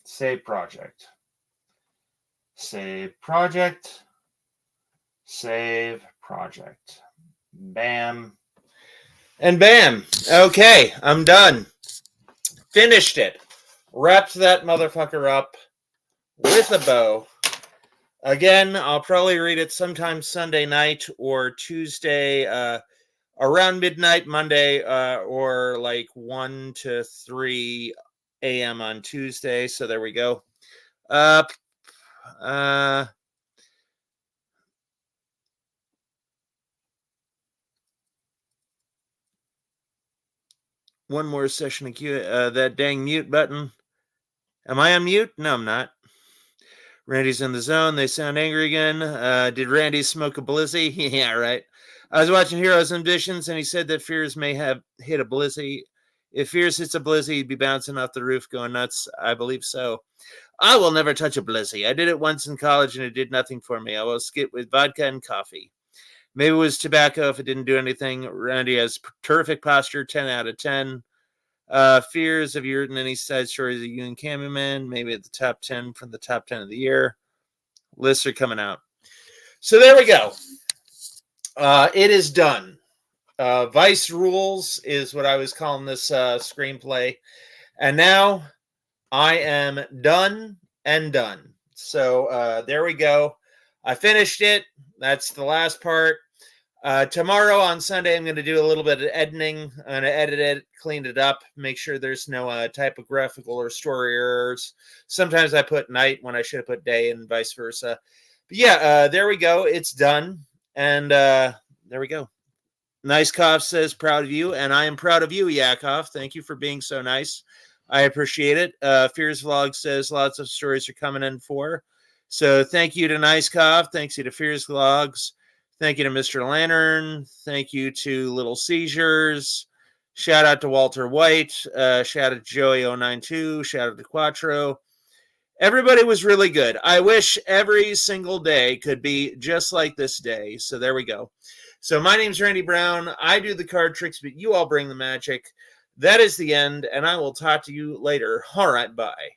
Save project. Save project. Save project. Bam. And bam. Okay, I'm done. Finished it. Wrapped that motherfucker up with a bow. Again, I'll probably read it sometime Sunday night or Tuesday, around midnight Monday, or like 1 to 3 a.m. on Tuesday. So there we go. One more session of Q. That dang mute button. Am I on mute? No, I'm not. Randy's in the zone. They sound angry again. Did Randy smoke a blizzy? Yeah, right. I was watching Heroes and Visions, and he said that Fears may have hit a blizzy. If Fears hits a blizzy, he'd be bouncing off the roof going nuts. I believe so. I will never touch a blizzy. I did it once in college, and it did nothing for me. I will skip with vodka and coffee. Maybe it was tobacco if it didn't do anything. Randy has terrific posture, 10 out of 10. Fears, have you written any side stories of you and Cameraman? Maybe at the top 10 from the top 10 of the year. Lists are coming out. So there we go. It is done. Vice Rules is what I was calling this screenplay. And now I am done and done. So there we go. I finished it. That's the last part. Tomorrow on Sunday, I'm going to do a little bit of editing. I'm going to edit it, clean it up, make sure there's no typographical or story errors. Sometimes I put night when I should have put day and vice versa. But yeah, there we go. It's done. And there we go. Nice Cough says, proud of you. And I am proud of you, Yakov. Thank you for being so nice. I appreciate it. Fears Vlog says lots of stories are coming in for. So thank you to Nice Cough. Thanks you to Fears Vlogs. Thank you to Mr. Lantern. Thank you to Little Seizures. Shout out to Walter White. Shout out to Joey092. Shout out to Quattro. Everybody was really good. I wish every single day could be just like this day. So there we go. So my name's Randy Brown. I do the card tricks, but you all bring the magic. That is the end, and I will talk to you later. All right, bye.